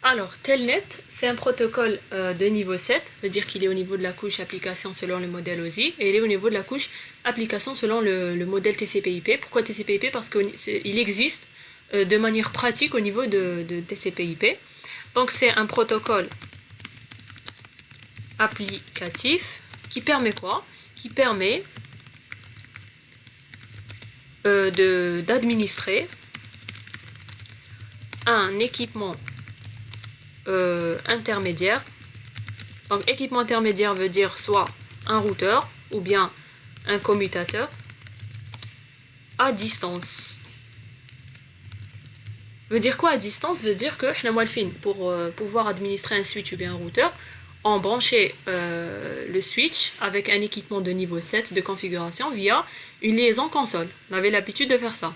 Alors, Telnet, c'est un protocole de niveau 7, veut dire qu'il est au niveau de la couche application selon le modèle OSI, et il est au niveau de la couche application selon le modèle TCP/IP. Pourquoi TCP/IP? Parce qu'il existe de manière pratique au niveau de TCP/IP. Donc, c'est un protocole applicatif qui permet quoi? Qui permet d'administrer un équipement intermédiaire. Donc équipement intermédiaire veut dire soit un routeur ou bien un commutateur à distance. Veut dire quoi à distance? Veut dire que pour pouvoir administrer un switch ou bien un routeur, on branchait le switch avec un équipement de niveau 7 de configuration via une liaison console. On avait l'habitude de faire ça.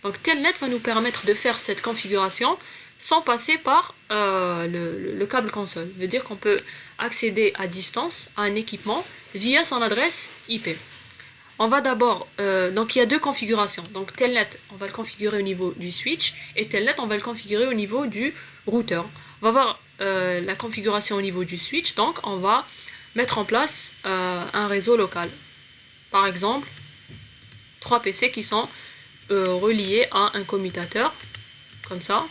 Donc Telnet va nous permettre de faire cette configuration sans passer par le câble console. Ça veut dire qu'on peut accéder à distance à un équipement via son adresse IP. On va d'abord, donc il y a deux configurations. Donc Telnet, on va le configurer au niveau du switch, et Telnet, on va le configurer au niveau du routeur. On va voir la configuration au niveau du switch, donc on va mettre en place un réseau local. Par exemple, 3 PC qui sont reliés à un commutateur, comme ça.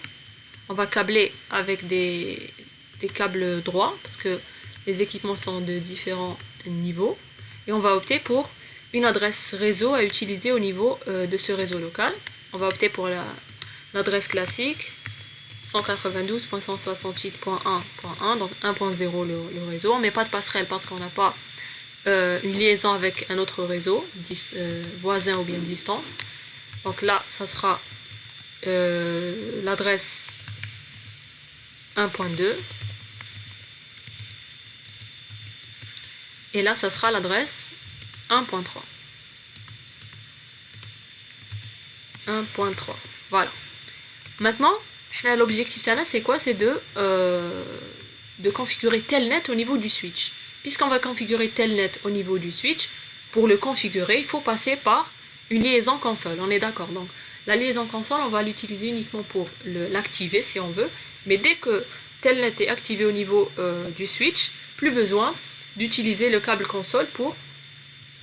On va câbler avec des câbles droits, parce que les équipements sont de différents niveaux. Et on va opter pour une adresse réseau à utiliser au niveau de ce réseau local. On va opter pour l'adresse classique, 192.168.1.1, donc 1.0 le réseau. On ne met pas de passerelle parce qu'on n'a pas une liaison avec un autre réseau, voisin ou bien distant. Donc là, ça sera l'adresse 1.2. Et là, ça sera l'adresse 1.3. 1.3. Voilà. Maintenant, l'objectif c'est quoi? C'est de configurer Telnet au niveau du switch. Puisqu'on va configurer Telnet au niveau du switch, pour le configurer, il faut passer par une liaison console. On est d'accord. Donc, la liaison console, on va l'utiliser uniquement pour l'activer si on veut. Mais dès que Telnet est activé au niveau du switch, plus besoin d'utiliser le câble console pour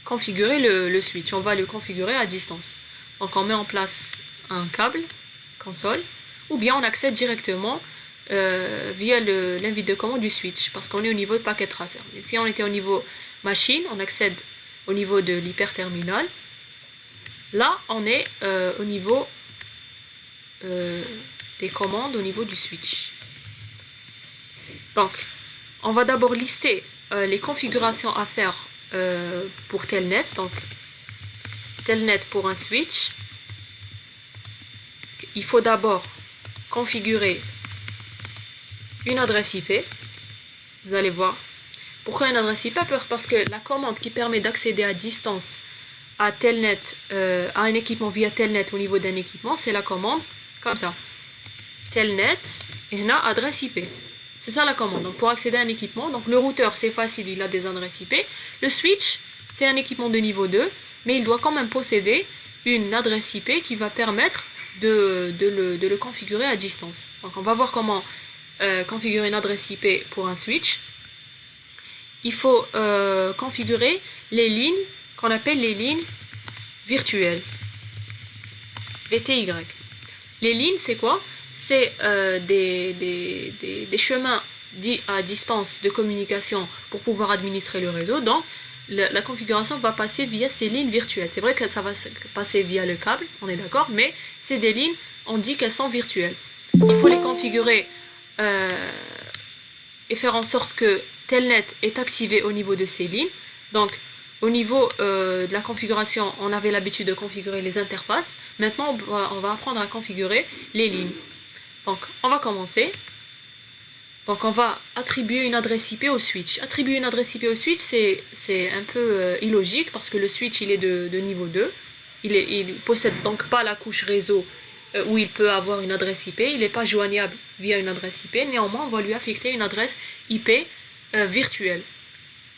configurer le switch. On va le configurer à distance. Donc on met en place un câble console, ou bien on accède directement via l'invite de commande du switch, parce qu'on est au niveau de packet tracer. Et si on était au niveau machine, on accède au niveau de l'hyperterminal. Là, on est au niveau des commandes, au niveau du switch. Donc, on va d'abord lister les configurations à faire pour Telnet. Donc, Telnet pour un switch. Il faut d'abord configurer une adresse IP. Vous allez voir. Pourquoi une adresse IP? Parce que la commande qui permet d'accéder à distance à Telnet, à un équipement via Telnet au niveau d'un équipement, c'est la commande comme ça. Telnet et là adresse IP. C'est ça la commande. Donc pour accéder à un équipement, donc le routeur c'est facile, il a des adresses IP. Le switch c'est un équipement de niveau 2, mais il doit quand même posséder une adresse IP qui va permettre de le configurer à distance. Donc on va voir comment configurer une adresse IP pour un switch. Il faut configurer les lignes qu'on appelle les lignes virtuelles, VTY. Les lignes, c'est quoi? C'est des chemins dits à distance de communication pour pouvoir administrer le réseau. Donc, la configuration va passer via ces lignes virtuelles. C'est vrai que ça va passer via le câble, on est d'accord, mais c'est des lignes, on dit qu'elles sont virtuelles. Il faut les configurer et faire en sorte que Telnet est activé au niveau de ces lignes. Donc, au niveau de la configuration, on avait l'habitude de configurer les interfaces. Maintenant, on va apprendre à configurer les lignes. Donc, on va commencer. Donc, on va attribuer une adresse IP au switch. Attribuer une adresse IP au switch, c'est un peu illogique parce que le switch, il est de niveau 2. Il possède donc pas la couche réseau où il peut avoir une adresse IP. Il n'est pas joignable via une adresse IP. Néanmoins, on va lui affecter une adresse IP virtuelle.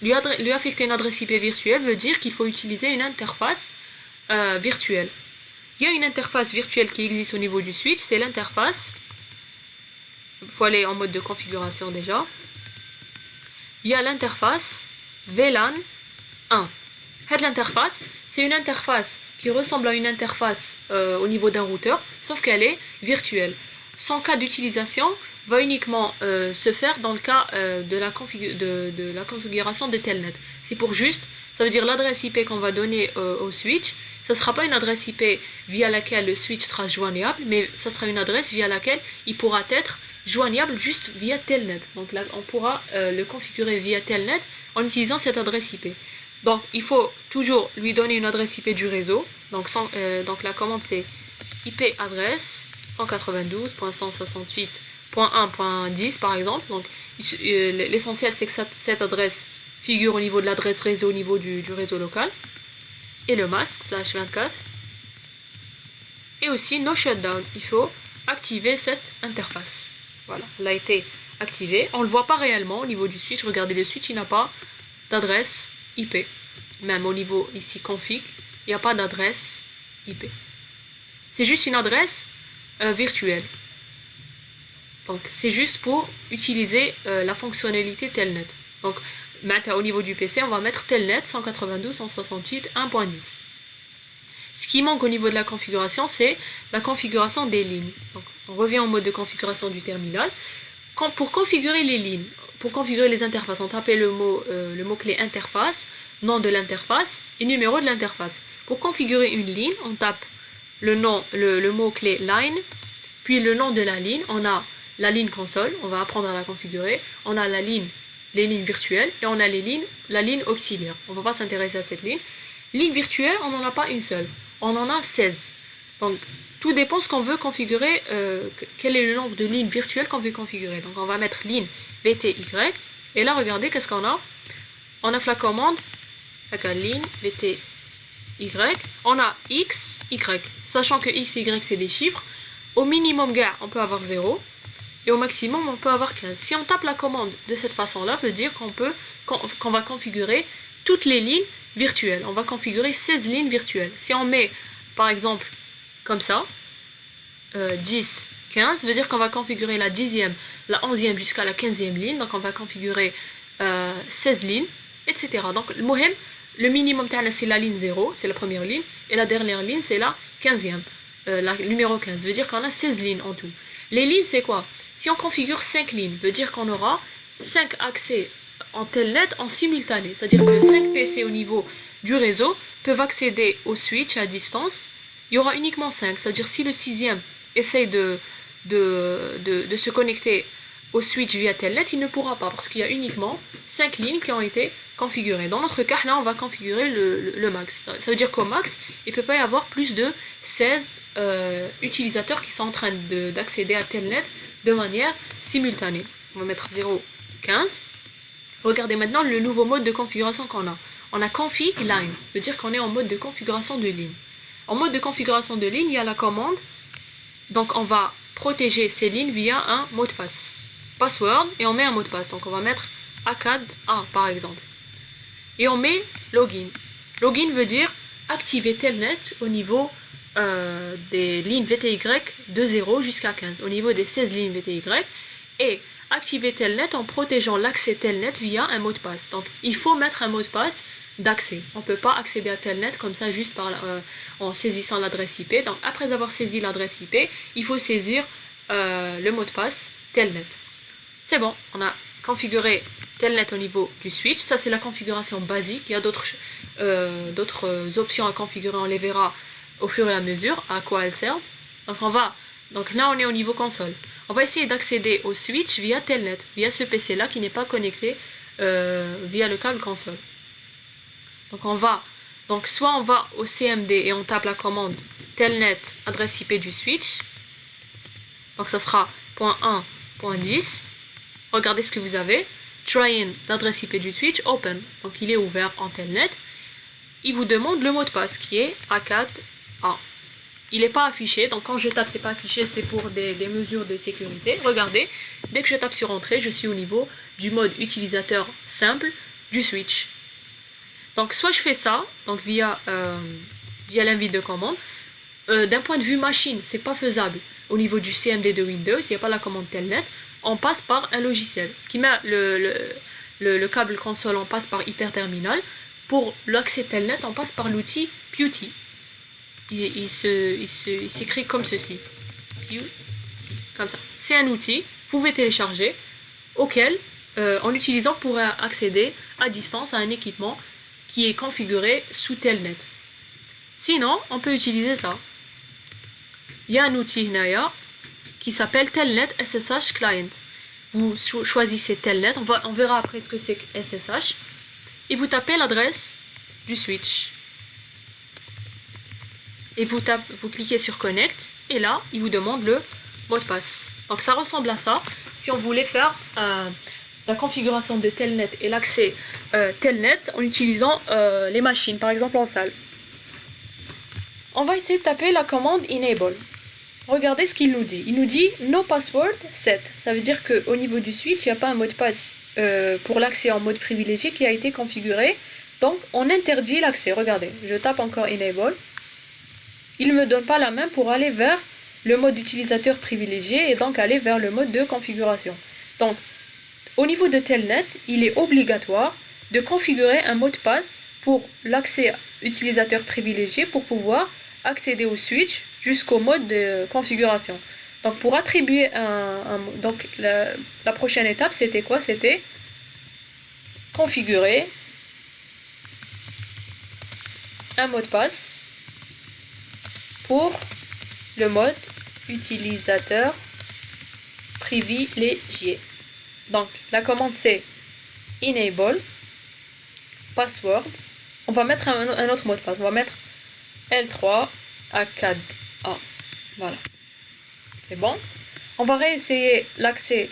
Lui affecter une adresse IP virtuelle veut dire qu'il faut utiliser une interface virtuelle. Il y a une interface virtuelle qui existe au niveau du switch, c'est l'interface Il faut aller en mode de configuration déjà. Il y a l'interface VLAN 1. L'interface, c'est une interface qui ressemble à une interface au niveau d'un routeur, sauf qu'elle est virtuelle. Son cas d'utilisation va uniquement se faire dans le cas de la configuration de Telnet. C'est pour juste, ça veut dire l'adresse IP qu'on va donner au switch, ça ne sera pas une adresse IP via laquelle le switch sera joignable, mais ça sera une adresse via laquelle il pourra être joignable juste via Telnet. Donc là, on pourra le configurer via Telnet en utilisant cette adresse IP. Donc il faut toujours lui donner une adresse IP du réseau. Donc la commande c'est IP adresse 192.168.1.10 par exemple. Donc l'essentiel c'est que cette adresse figure au niveau de l'adresse réseau, au niveau du réseau local. Et le masque /24. Et aussi no shutdown. Il faut activer cette interface. Voilà, elle a été activée. On ne le voit pas réellement au niveau du switch. Regardez, le switch il n'a pas d'adresse IP. Même au niveau ici config, il n'y a pas d'adresse IP. C'est juste une adresse virtuelle. Donc c'est juste pour utiliser la fonctionnalité Telnet. Donc maintenant au niveau du PC, on va mettre Telnet 192.168.1.10. Ce qui manque au niveau de la configuration, c'est la configuration des lignes. Donc on revient en mode de configuration du terminal. Pour configurer les lignes, pour configurer les interfaces, on tapait le mot-clé interface, nom de l'interface et numéro de l'interface. Pour configurer une ligne, on tape le mot-clé line, puis le nom de la ligne. On a la ligne console, on va apprendre à la configurer. On a les lignes virtuelles et on a la ligne auxiliaire. On ne va pas s'intéresser à cette ligne. Ligne virtuelle, on n'en a pas une seule. On en a 16. Donc tout dépend de ce qu'on veut configurer, quel est le nombre de lignes virtuelles qu'on veut configurer. Donc on va mettre ligne VTY. Et là, regardez, qu'est-ce qu'on a? On a la commande, la ligne VTY. On a X, Y. Sachant que X, Y, c'est des chiffres. Au minimum, on peut avoir 0. Et au maximum, on peut avoir 15. Si on tape la commande de cette façon-là, ça veut dire qu'on va configurer toutes les lignes virtuelles. On va configurer 16 lignes virtuelles. Si on met, par exemple, comme ça, 10, 15, ça veut dire qu'on va configurer la 10e, la 11e jusqu'à la 15e ligne. Donc on va configurer 16 lignes, etc. Donc le minimum c'est la ligne 0, c'est la première ligne, et la dernière ligne c'est la 15e, la numéro 15. Ça veut dire qu'on a 16 lignes en tout. Les lignes c'est quoi? Si on configure 5 lignes, ça veut dire qu'on aura 5 accès en Telnet en simultané. C'est-à-dire que 5 PC au niveau du réseau peuvent accéder au switch à distance. Il y aura uniquement 5. C'est-à-dire si le 6e essaye de se connecter au switch via Telnet, il ne pourra pas parce qu'il y a uniquement 5 lignes qui ont été configurées. Dans notre cas, là, on va configurer le max. Ça veut dire qu'au max, il ne peut pas y avoir plus de 16 utilisateurs qui sont en train d'accéder à Telnet de manière simultanée. On va mettre 0,15. Regardez maintenant le nouveau mode de configuration qu'on a. On a config line, ça veut dire qu'on est en mode de configuration de ligne. En mode de configuration de ligne, il y a la commande. Donc on va protéger ces lignes via un mot de passe. Password et on met un mot de passe. Donc on va mettre ACAD A par exemple. Et on met login. Login veut dire activer Telnet au niveau des lignes VTY de 0 jusqu'à 15. Au niveau des 16 lignes VTY. Et activer Telnet en protégeant l'accès Telnet via un mot de passe. Donc il faut mettre un mot de passe d'accès. On ne peut pas accéder à Telnet comme ça juste en saisissant l'adresse IP. Donc après avoir saisi l'adresse IP, il faut saisir le mot de passe Telnet. C'est bon, on a configuré Telnet au niveau du switch. Ça c'est la configuration basique. Il y a d'autres options à configurer, on les verra au fur et à mesure à quoi elles servent. Donc là on est au niveau console. On va essayer d'accéder au switch via Telnet, via ce PC là qui n'est pas connecté via le câble console. Donc soit on va au CMD et on tape la commande Telnet adresse IP du switch. Donc ça sera .1.10. Regardez ce que vous avez. Try in l'adresse IP du switch, open. Donc il est ouvert en Telnet. Il vous demande le mot de passe qui est ACAD-A. Il n'est pas affiché, donc quand je tape c'est pas affiché, c'est pour des mesures de sécurité. Regardez, dès que je tape sur entrée, je suis au niveau du mode utilisateur simple du switch. Donc soit je fais ça, donc via l'invite de commande. D'un point de vue machine, c'est pas faisable au niveau du CMD de Windows, il n'y a pas la commande Telnet. on passe par un logiciel qui met le câble console, on passe par hyperterminal. Pour l'accès Telnet, on passe par l'outil PuTTY. Il s'écrit comme ceci. PuTTY, comme ça. C'est un outil, vous pouvez télécharger, auquel, en l'utilisant, vous pourrez accéder à distance à un équipement qui est configuré sous Telnet. Sinon, on peut utiliser ça. Il y a un outil Naya qui s'appelle Telnet SSH Client. Vous choisissez Telnet, on verra après ce que c'est que SSH, et vous tapez l'adresse du switch. Et vous cliquez sur Connect, et là, il vous demande le mot de passe. Donc ça ressemble à ça. Si on voulait faire la configuration de Telnet et l'accès Telnet en utilisant les machines, par exemple en salle. On va essayer de taper la commande Enable. Regardez ce qu'il nous dit. Il nous dit No password set. Ça veut dire qu'au niveau du switch, il n'y a pas un mot de passe pour l'accès en mode privilégié qui a été configuré. Donc on interdit l'accès. Regardez, je tape encore Enable. Il ne me donne pas la main pour aller vers le mode utilisateur privilégié et donc aller vers le mode de configuration. Donc au niveau de Telnet, il est obligatoire de configurer un mot de passe pour l'accès utilisateur privilégié pour pouvoir accéder au switch jusqu'au mode de configuration. Donc pour attribuer donc la prochaine étape, c'était quoi? C'était configurer un mot de passe pour le mode utilisateur privilégié. Donc la commande c'est enable password. On va mettre un autre mot de passe. On va mettre L3 A4A. Voilà. C'est bon. On va réessayer l'accès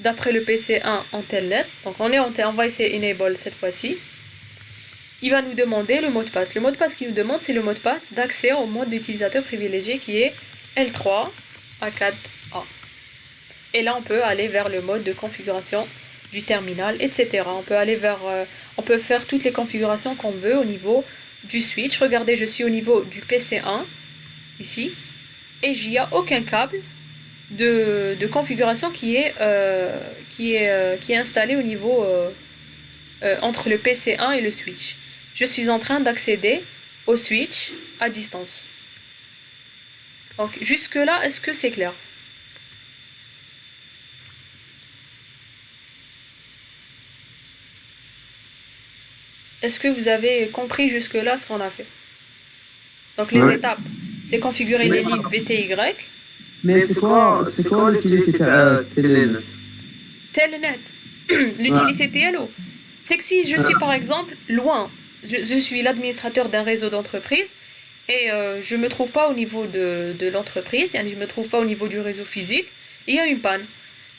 d'après le PC1 en Telnet. Donc on va essayer enable cette fois-ci. Il va nous demander le mot de passe. Le mot de passe qu'il nous demande, c'est le mot de passe d'accès au mode d'utilisateur privilégié qui est L3 A4A. Et là, on peut aller vers le mode de configuration du terminal, etc. On peut faire toutes les configurations qu'on veut au niveau du switch. Regardez, je suis au niveau du PC1, ici, et il n'y a aucun câble de configuration qui est installé au niveau entre le PC1 et le switch. Je suis en train d'accéder au switch à distance. Donc jusque là, est-ce que c'est clair? Est-ce que vous avez compris jusque là ce qu'on a fait? Donc les étapes, c'est configurer les lignes VTY. Mais c'est quoi l'utilité Telnet? Telnet, l'utilité TLO. C'est que si je suis par exemple loin, je suis l'administrateur d'un réseau d'entreprise et je ne me trouve pas au niveau de l'entreprise, je ne me trouve pas au niveau du réseau physique, il y a une panne.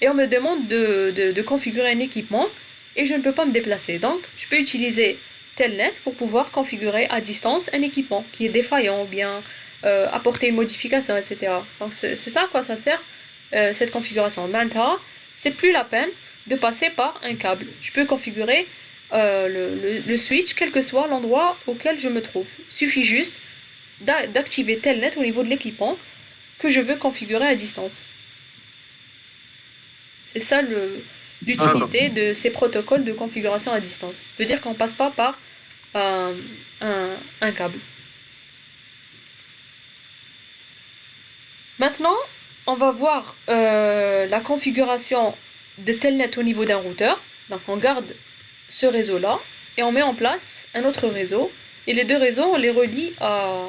Et on me demande de configurer un équipement et je ne peux pas me déplacer. Donc je peux utiliser Telnet pour pouvoir configurer à distance un équipement qui est défaillant ou bien apporter une modification, etc. Donc c'est ça à quoi ça sert cette configuration. Maintenant, c'est plus la peine de passer par un câble. Je peux configurer le switch quel que soit l'endroit auquel je me trouve. Il suffit juste d'activer Telnet au niveau de l'équipement que je veux configurer à distance. C'est ça l'utilité de ces protocoles de configuration à distance. Ça veut dire qu'on ne passe pas par un câble. Maintenant, on va voir la configuration de Telnet au niveau d'un routeur. Donc on garde ce réseau-là et on met en place un autre réseau. Et les deux réseaux, on les relie à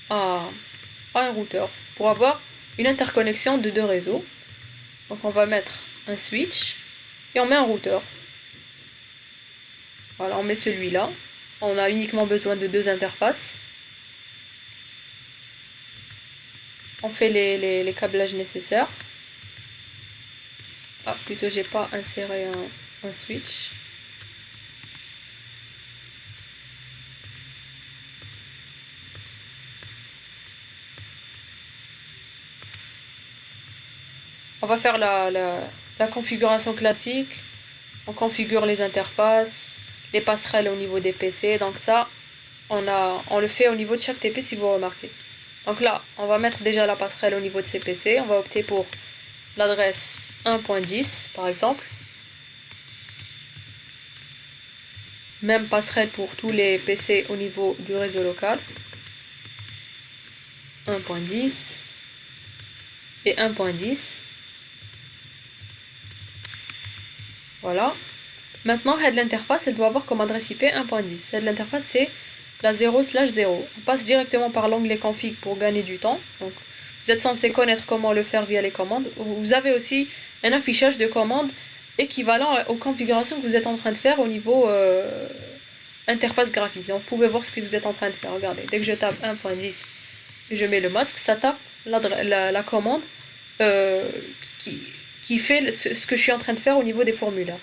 un routeur pour avoir une interconnexion de deux réseaux. Donc on va mettre un switch et on met un routeur. Voilà, on met celui-là. On a uniquement besoin de deux interfaces. On fait les câblages nécessaires. Ah, plutôt j'ai pas inséré un switch. On va faire la configuration classique. On configure les interfaces, les passerelles au niveau des PC. Donc ça, on le fait au niveau de chaque TP si vous remarquez. Donc là, on va mettre déjà la passerelle au niveau de ces PC. On va opter pour l'adresse 1.10 par exemple. Même passerelle pour tous les PC au niveau du réseau local. 1.10 et 1.10. Voilà. Maintenant, l'interface, elle doit avoir comme adresse IP 1.10. L'interface, c'est la 0/0. On passe directement par l'onglet config pour gagner du temps. Donc, vous êtes censé connaître comment le faire via les commandes. Vous avez aussi un affichage de commandes équivalent aux configurations que vous êtes en train de faire au niveau interface graphique. Donc, vous pouvez voir ce que vous êtes en train de faire. Regardez, dès que je tape 1.10 et je mets le masque, ça tape la commande qui fait ce que je suis en train de faire au niveau des formulaires.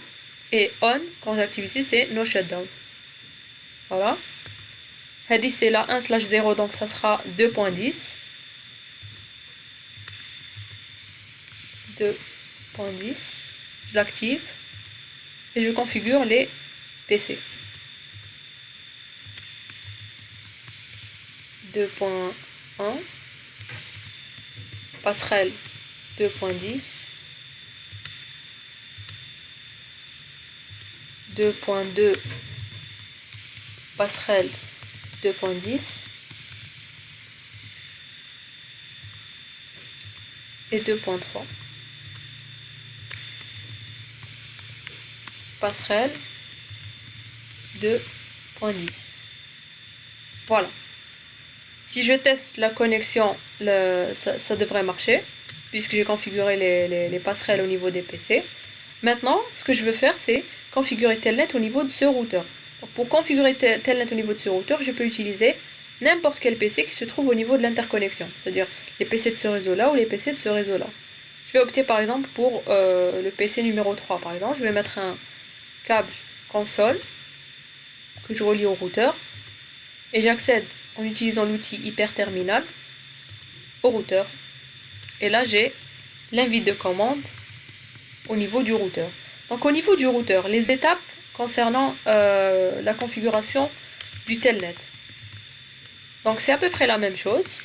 Et on, quand j'active ici, c'est no shutdown. Voilà. Hadi c'est la 1/0, donc ça sera 2.10. 2.10. Je l'active et je configure les PC. 2.1. Passerelle 2.10. 2.2 passerelle 2.10 et 2.3 passerelle 2.10. Voilà. Si je teste la connexion, ça devrait marcher puisque j'ai configuré les passerelles au niveau des PC. Maintenant, ce que je veux faire, c'est configurer Telnet au niveau de ce routeur. Donc, pour configurer Telnet au niveau de ce routeur, je peux utiliser n'importe quel PC qui se trouve au niveau de l'interconnexion, c'est-à-dire les PC de ce réseau-là ou les PC de ce réseau-là. Je vais opter par exemple pour le PC numéro 3, par exemple. Je vais mettre un câble console que je relie au routeur et j'accède en utilisant l'outil hyperterminal au routeur. Et là, j'ai l'invite de commande au niveau du routeur. Donc au niveau du routeur, les étapes concernant la configuration du Telnet. Donc c'est à peu près la même chose.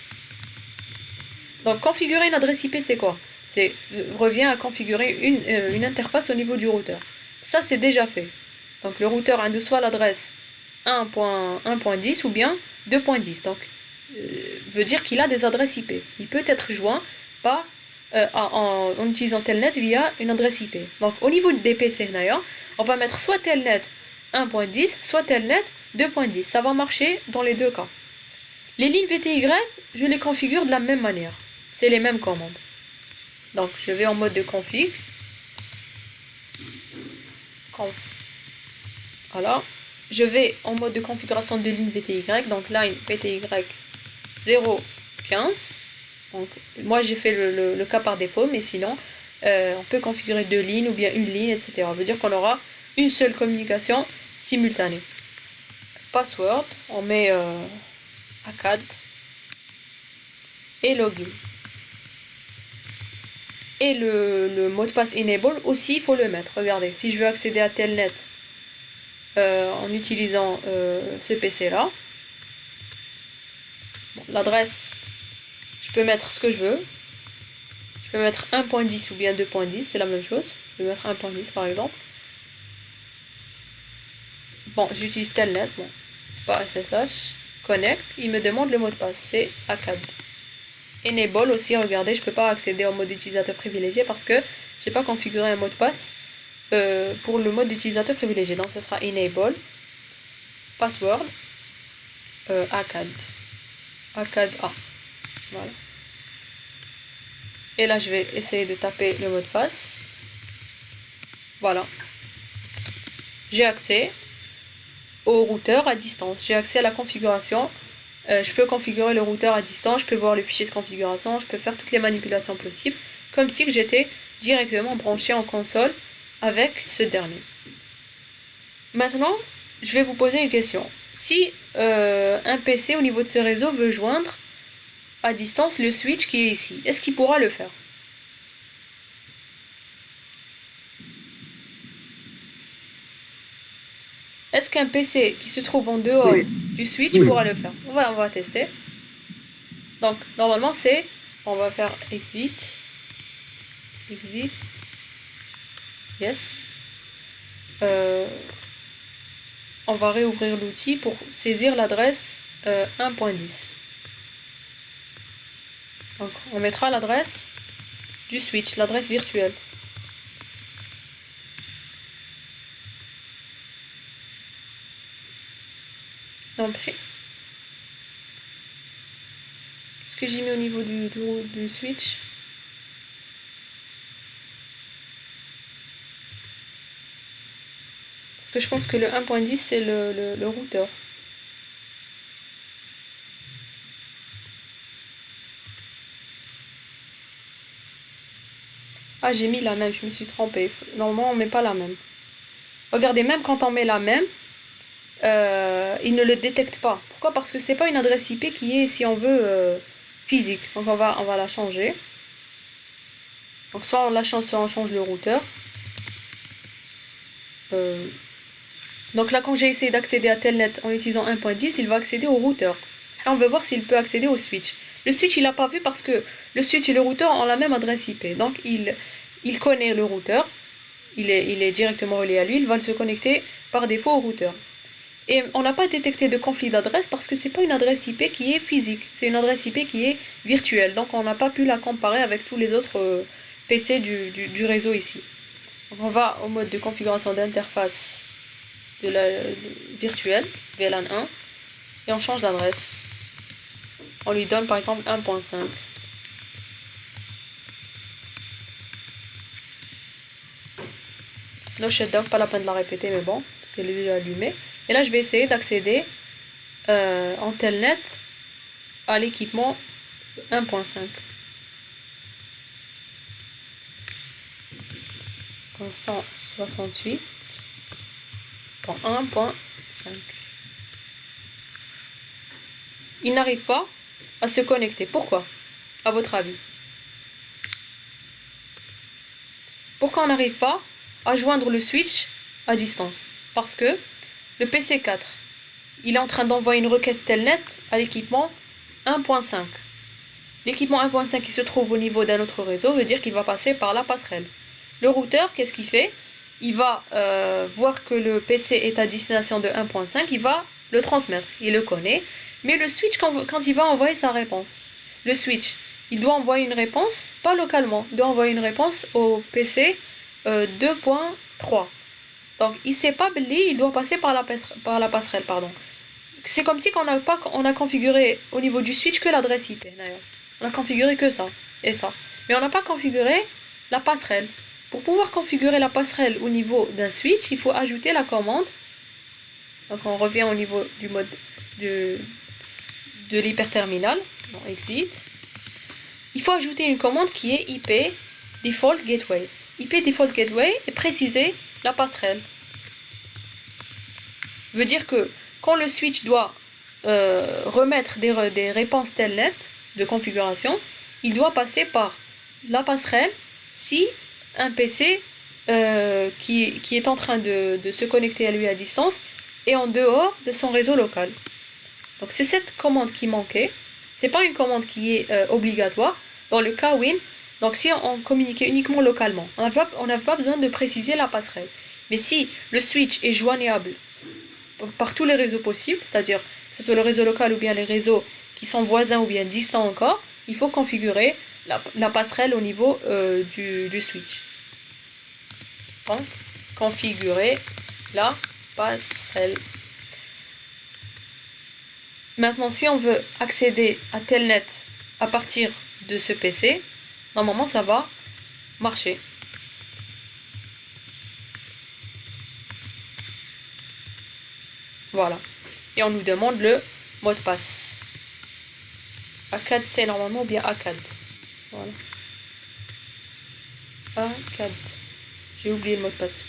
Donc configurer une adresse IP, c'est quoi? C'est revient à configurer une interface au niveau du routeur. Ça c'est déjà fait. Donc le routeur a de soit l'adresse 1.10 ou bien 2.10. Donc veut dire qu'il a des adresses IP. Il peut être joint par en utilisant Telnet via une adresse IP. Donc au niveau des PC, on va mettre soit Telnet 1.10, soit Telnet 2.10. Ça va marcher dans les deux cas. Les lignes VTY, je les configure de la même manière. C'est les mêmes commandes. Donc je vais en mode de config. Voilà. Je vais en mode de configuration de ligne VTY. Donc line VTY 0.15. Donc, moi j'ai fait le cas par défaut, mais sinon on peut configurer 2 lignes ou bien une ligne, etc. Ça veut dire qu'on aura une seule communication simultanée. Password, on met ACAD et login. Et le mot de passe enable aussi, il faut le mettre. Regardez, si je veux accéder à Telnet en utilisant ce PC là, bon, l'adresse, je peux mettre ce que je veux. Je peux mettre 1.10 ou bien 2.10, c'est la même chose. Je vais mettre 1.10 par exemple. Bon, j'utilise Telnet, bon, c'est pas SSH. Connect, il me demande le mot de passe, c'est ACAD. Enable aussi, regardez, je peux pas accéder au mode utilisateur privilégié parce que j'ai pas configuré un mot de passe pour le mode utilisateur privilégié. Donc ce sera enable, password, ACAD. ACAD A. Voilà. Et là, je vais essayer de taper le mot de passe. Voilà. J'ai accès au routeur à distance. J'ai accès à la configuration. Je peux configurer le routeur à distance. Je peux voir le fichier de configuration. Je peux faire toutes les manipulations possibles. Comme si j'étais directement branché en console avec ce dernier. Maintenant, je vais vous poser une question. Si un PC au niveau de ce réseau veut joindre à distance le switch qui est ici, est-ce qu'il pourra le faire? Est-ce qu'un PC qui se trouve en dehors du switch pourra le faire? On va tester. Donc normalement c'est, on va faire exit exit, yes. On va réouvrir l'outil pour saisir l'adresse 1.10. Donc on mettra l'adresse du switch, l'adresse virtuelle. Non, parce que... Qu'est-ce que j'ai mis au niveau du switch? Parce que je pense que le 1.10 c'est le routeur. Ah, j'ai mis la même, je me suis trompée. Normalement, on met pas la même. Regardez, même quand on met la même, il ne le détecte pas. Pourquoi? Parce que c'est pas une adresse IP qui est, si on veut, physique. Donc on va la changer. Donc soit on la change, soit on change le routeur. Donc là, quand j'ai essayé d'accéder à Telnet en utilisant 1.10, il va accéder au routeur. Là, on veut voir s'il peut accéder au switch. Le switch, il l'a pas vu parce que le switch et le routeur ont la même adresse IP. Donc il connaît le routeur. Il est directement relié à lui. Il va se connecter par défaut au routeur. Et on n'a pas détecté de conflit d'adresse parce que c'est pas une adresse IP qui est physique. C'est une adresse IP qui est virtuelle. Donc on n'a pas pu la comparer avec tous les autres PC du réseau ici. Donc on va au mode de configuration d'interface de la virtuelle, VLAN 1, et on change l'adresse. On lui donne par exemple 1.5. No shutdown, pas la peine de la répéter, mais bon, parce qu'elle est déjà allumée. Et là, je vais essayer d'accéder en telnet à l'équipement 1.5. 168.1.5. Il n'arrive pas à se connecter. Pourquoi, à votre avis? Pourquoi on n'arrive pas à joindre le switch à distance? Parce que le PC4, il est en train d'envoyer une requête telnet à l'équipement 1.5. L'équipement 1.5 qui se trouve au niveau d'un autre réseau veut dire qu'il va passer par la passerelle. Le routeur, qu'est-ce qu'il fait? Il va voir que le PC est à destination de 1.5, il va le transmettre, il le connaît. Mais le switch, quand il va envoyer sa réponse, le switch, il doit envoyer une réponse, pas localement, il doit envoyer une réponse au PC 2.3. Donc il ne sait pas, il doit passer par la passerelle. Pardon. C'est comme si on a configuré au niveau du switch que l'adresse IP. D'ailleurs. On a configuré que ça et ça. Mais on n'a pas configuré la passerelle. Pour pouvoir configurer la passerelle au niveau d'un switch, il faut ajouter la commande. Donc on revient au niveau du mode de l'hyperterminal. Bon, exit. Il faut ajouter une commande qui est IP default gateway. IP default gateway et préciser la passerelle. Veut dire que quand le switch doit remettre des réponses telnet de configuration, il doit passer par la passerelle si un PC qui est en train de se connecter à lui à distance est en dehors de son réseau local. Donc c'est cette commande qui manquait. C'est pas une commande qui est obligatoire. Dans le cas Win, donc si on communiquait uniquement localement, on n'a pas besoin de préciser la passerelle. Mais si le switch est joignable par tous les réseaux possibles, c'est-à-dire que ce soit le réseau local ou bien les réseaux qui sont voisins ou bien distants encore, il faut configurer la passerelle au niveau du switch. Donc, configurer la passerelle. Maintenant, si on veut accéder à Telnet à partir de ce PC, normalement ça va marcher. Voilà. Et on nous demande le mot de passe. ACAD c'est normalement ou bien ACAD. Voilà. ACAD. J'ai oublié le mot de passe.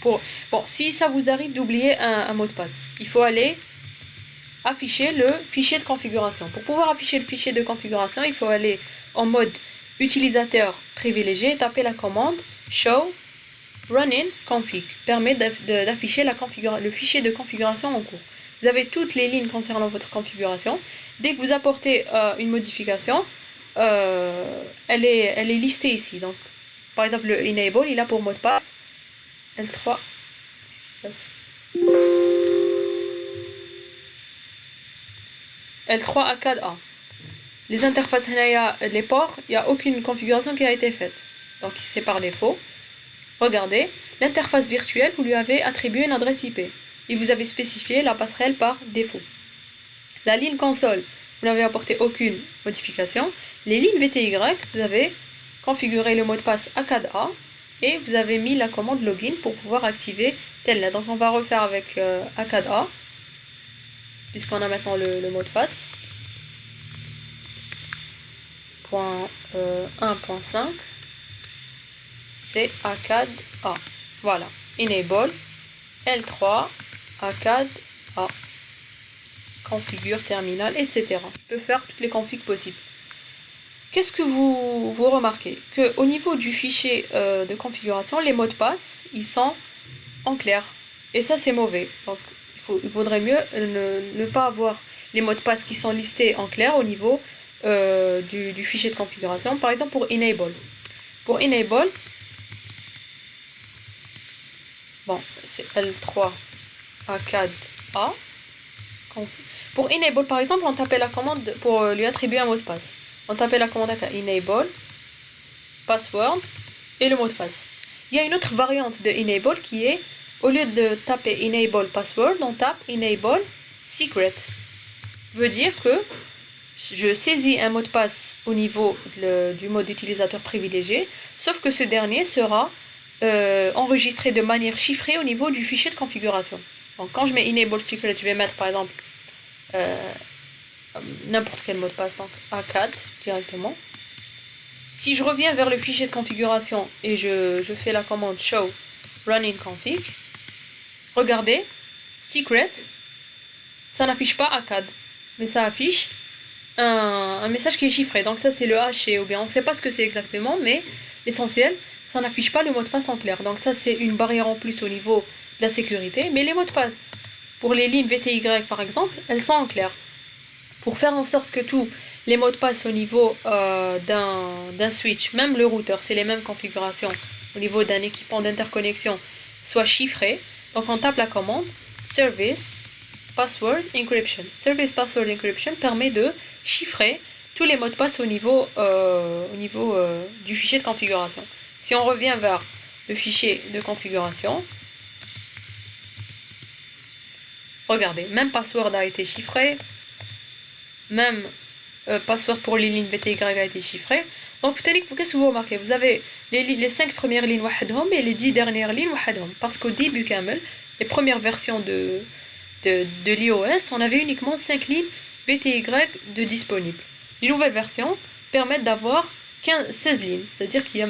Bon, si ça vous arrive d'oublier un mot de passe, il faut aller afficher le fichier de configuration. Pour pouvoir afficher le fichier de configuration, il faut aller en mode utilisateur privilégié, taper la commande show running config. Permet d'afficher le fichier de configuration en cours. Vous avez toutes les lignes concernant votre configuration. Dès que vous apportez une modification, elle est listée ici. Donc, Par exemple, le enable, il a pour mot de passe L3. Qu'est-ce qui se passe? L3 ACAD-A. Les interfaces, les ports, il n'y a aucune configuration qui a été faite. Donc c'est par défaut. Regardez, l'interface virtuelle, vous lui avez attribué une adresse IP. Et vous avez spécifié la passerelle par défaut. La ligne console, vous n'avez apporté aucune modification. Les lignes VTY, vous avez configuré le mot de passe ACAD-A et vous avez mis la commande login pour pouvoir activer Telnet. Donc on va refaire avec ACAD-A, puisqu'on a maintenant le mot de passe. 1.5, c'est ACAD-A. Voilà, enable L3 ACAD-A. Configure terminal, etc. Je peux faire toutes les configs possibles. Qu'est-ce que vous remarquez? Qu'au niveau du fichier de configuration, les mots de passe, ils sont en clair. Et ça, c'est mauvais. Donc, il vaudrait mieux ne pas avoir les mots de passe qui sont listés en clair au niveau du fichier de configuration. Par exemple, pour enable. Pour enable, bon, c'est L3 ACAD-A. Pour enable, par exemple, on tapait la commande pour lui attribuer un mot de passe. On tapait la commande enable, password et le mot de passe. Il y a une autre variante de enable qui est, au lieu de taper enable password, on tape enable secret. Veut dire que je saisis un mot de passe au niveau du mode utilisateur privilégié, sauf que ce dernier sera enregistré de manière chiffrée au niveau du fichier de configuration. Donc quand je mets enable secret, je vais mettre par exemple n'importe quel mot de passe, donc ACAD directement. Si je reviens vers le fichier de configuration et je fais la commande show running config, regardez, secret, ça n'affiche pas ACAD, mais ça affiche un message qui est chiffré. Donc ça c'est le haché, ou bien on ne sait pas ce que c'est exactement, mais l'essentiel, ça n'affiche pas le mot de passe en clair. Donc ça c'est une barrière en plus au niveau de la sécurité, mais les mots de passe pour les lignes VTY par exemple, elles sont en clair. Pour faire en sorte que tous les mots de passe au niveau d'un switch, même le routeur, c'est les mêmes configurations au niveau d'un équipement d'interconnexion, soient chiffrés. Donc on tape la commande service password encryption. Service password encryption permet de chiffrer tous les mots de passe au niveau du fichier de configuration. Si on revient vers le fichier de configuration, regardez, même password a été chiffré, même password pour les lignes VTY a été chiffré. Donc qu'est-ce que vous remarquez? Vous avez les 5 premières lignes wahadhom et les 10 dernières lignes wahadhom. Parce qu'au début, Kamel, les premières versions de l'iOS, on avait uniquement 5 lignes VTY de disponibles. Les nouvelles versions permettent d'avoir 16 lignes, c'est-à-dire qu'il y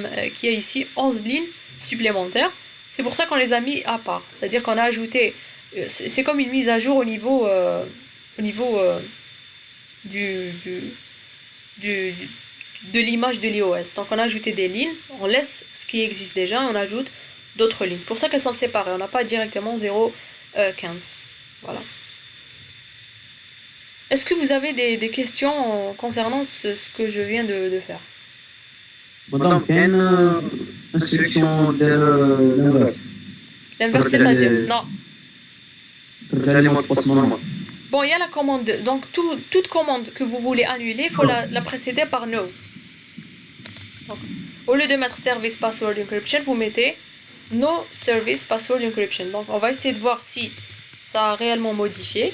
a ici 11 lignes supplémentaires. C'est pour ça qu'on les a mis à part. C'est-à-dire qu'on a ajouté, c'est comme une mise à jour au niveau de l'image de l'iOS. Donc on a ajouté des lignes, on laisse ce qui existe déjà et on ajoute d'autres lignes. C'est pour ça qu'elles sont séparées, on n'a pas directement 0,15. Voilà. Est-ce que vous avez des questions concernant ce que je viens de faire? Donc, il y a une instruction de l'inverse. L'inverse, c'est-à-dire? Non. Bon, il y a la commande. Donc, toute commande que vous voulez annuler, il faut la précéder par no. Donc, au lieu de mettre service password encryption, vous mettez no service password encryption. Donc, on va essayer de voir si ça a réellement modifié.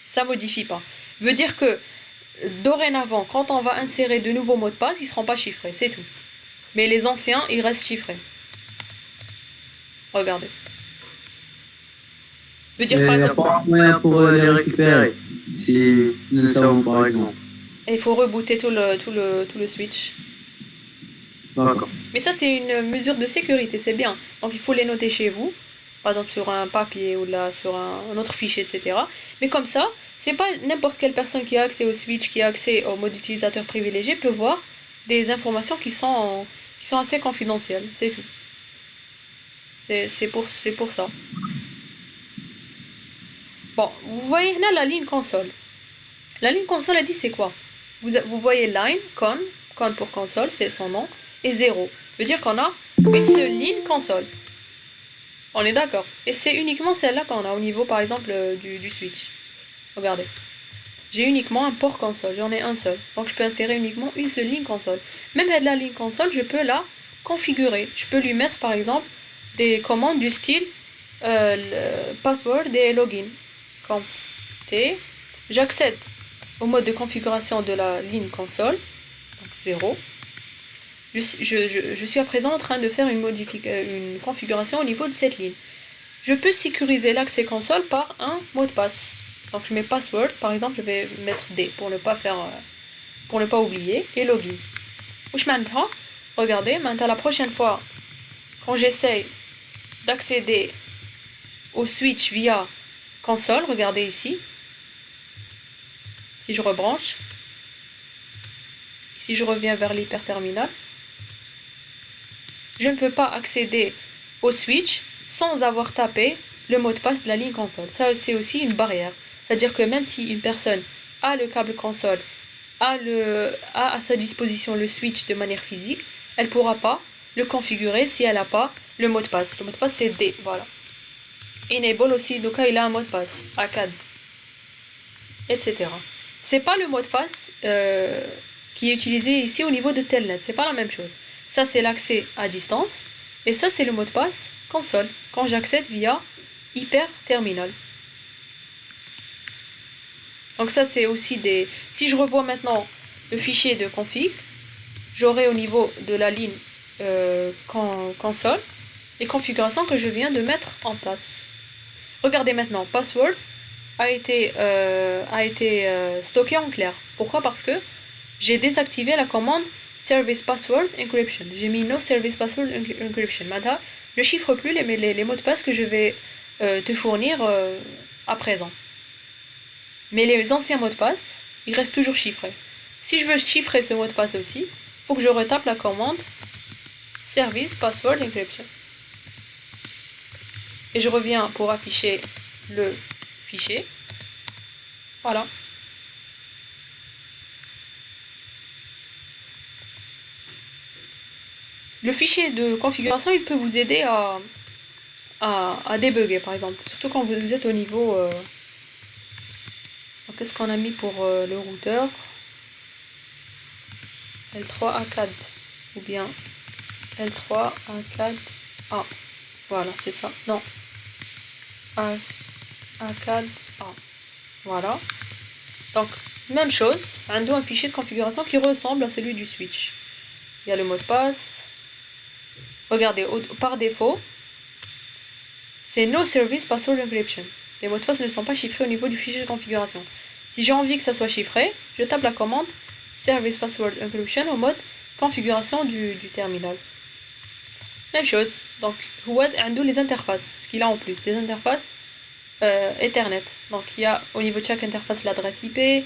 Ça modifie pas. Veut dire que dorénavant, quand on va insérer de nouveaux mots de passe, ils ne seront pas chiffrés, c'est tout. Mais les anciens, ils restent chiffrés. Regardez. Veut dire par exemple. Il n'y a pas moyen pour les récupérer, si nous le savons par exemple. Il faut rebooter tout le switch. D'accord. Mais ça, c'est une mesure de sécurité, c'est bien. Donc il faut les noter chez vous, par exemple sur un papier ou là sur un autre fichier, etc. Mais comme ça, c'est pas n'importe quelle personne qui a accès au switch, qui a accès au mode utilisateur privilégié peut voir des informations qui sont assez confidentielles, c'est tout. C'est pour ça. Bon, vous voyez là la ligne console. La ligne console, elle dit c'est quoi? Vous voyez line, con pour console, c'est son nom. et 0. Ça veut dire qu'on a une seule ligne console. On est d'accord. Et c'est uniquement celle-là qu'on a au niveau, par exemple, du switch. Regardez. J'ai uniquement un port console, j'en ai un seul. Donc je peux insérer uniquement une seule ligne console. Même avec la ligne console, je peux la configurer. Je peux lui mettre, par exemple, des commandes du style le password et login. Conf T. J'accède au mode de configuration de la ligne console. Donc 0. Je suis à présent en train de faire une configuration au niveau de cette ligne. Je peux sécuriser l'accès console par un mot de passe. Donc je mets password, par exemple, je vais mettre D pour ne pas oublier, et login. maintenant, regardez, maintenant la prochaine fois, quand j'essaye d'accéder au switch via console, regardez ici, si je rebranche, si je reviens vers l'hyperterminal, je ne peux pas accéder au switch sans avoir tapé le mot de passe de la ligne console. Ça, c'est aussi une barrière. C'est-à-dire que même si une personne a le câble console, a à sa disposition le switch de manière physique, elle ne pourra pas le configurer si elle n'a pas le mot de passe. Le mot de passe c'est D, voilà. Enable aussi, donc il a un mot de passe, ACAD, etc. C'est pas le mot de passe qui est utilisé ici au niveau de Telnet, c'est pas la même chose. Ça c'est l'accès à distance, et ça c'est le mot de passe console, quand j'accède via hyperterminal. Donc ça c'est aussi des... Si je revois maintenant le fichier de config, j'aurai au niveau de la ligne console les configurations que je viens de mettre en place. Regardez maintenant, password a été stocké en clair. Pourquoi? Parce que j'ai désactivé la commande service password encryption. J'ai mis no service password encryption. Maintenant, ne chiffre plus les mots de passe que je vais te fournir à présent. Mais les anciens mots de passe, ils restent toujours chiffrés. Si je veux chiffrer ce mot de passe aussi, il faut que je retape la commande service password encryption. Et je reviens pour afficher le fichier. Voilà. Le fichier de configuration, il peut vous aider à débugger, par exemple. Surtout quand vous êtes au niveau... Qu'est-ce qu'on a mis pour le routeur? L3 A4 ou bien L3 A4A. Voilà, c'est ça. Non. A4A. Voilà. Donc, même chose. On a un fichier de configuration qui ressemble à celui du switch. Il y a le mot de passe. Regardez, par défaut, c'est No Service Password Encryption. Les mots de passe ne sont pas chiffrés au niveau du fichier de configuration. Si j'ai envie que ça soit chiffré, je tape la commande Service Password Encryption au mode configuration du terminal. Même chose. Donc, Huawei a les interfaces. Ce qu'il a en plus, les interfaces Ethernet. Donc, il y a au niveau de chaque interface l'adresse IP.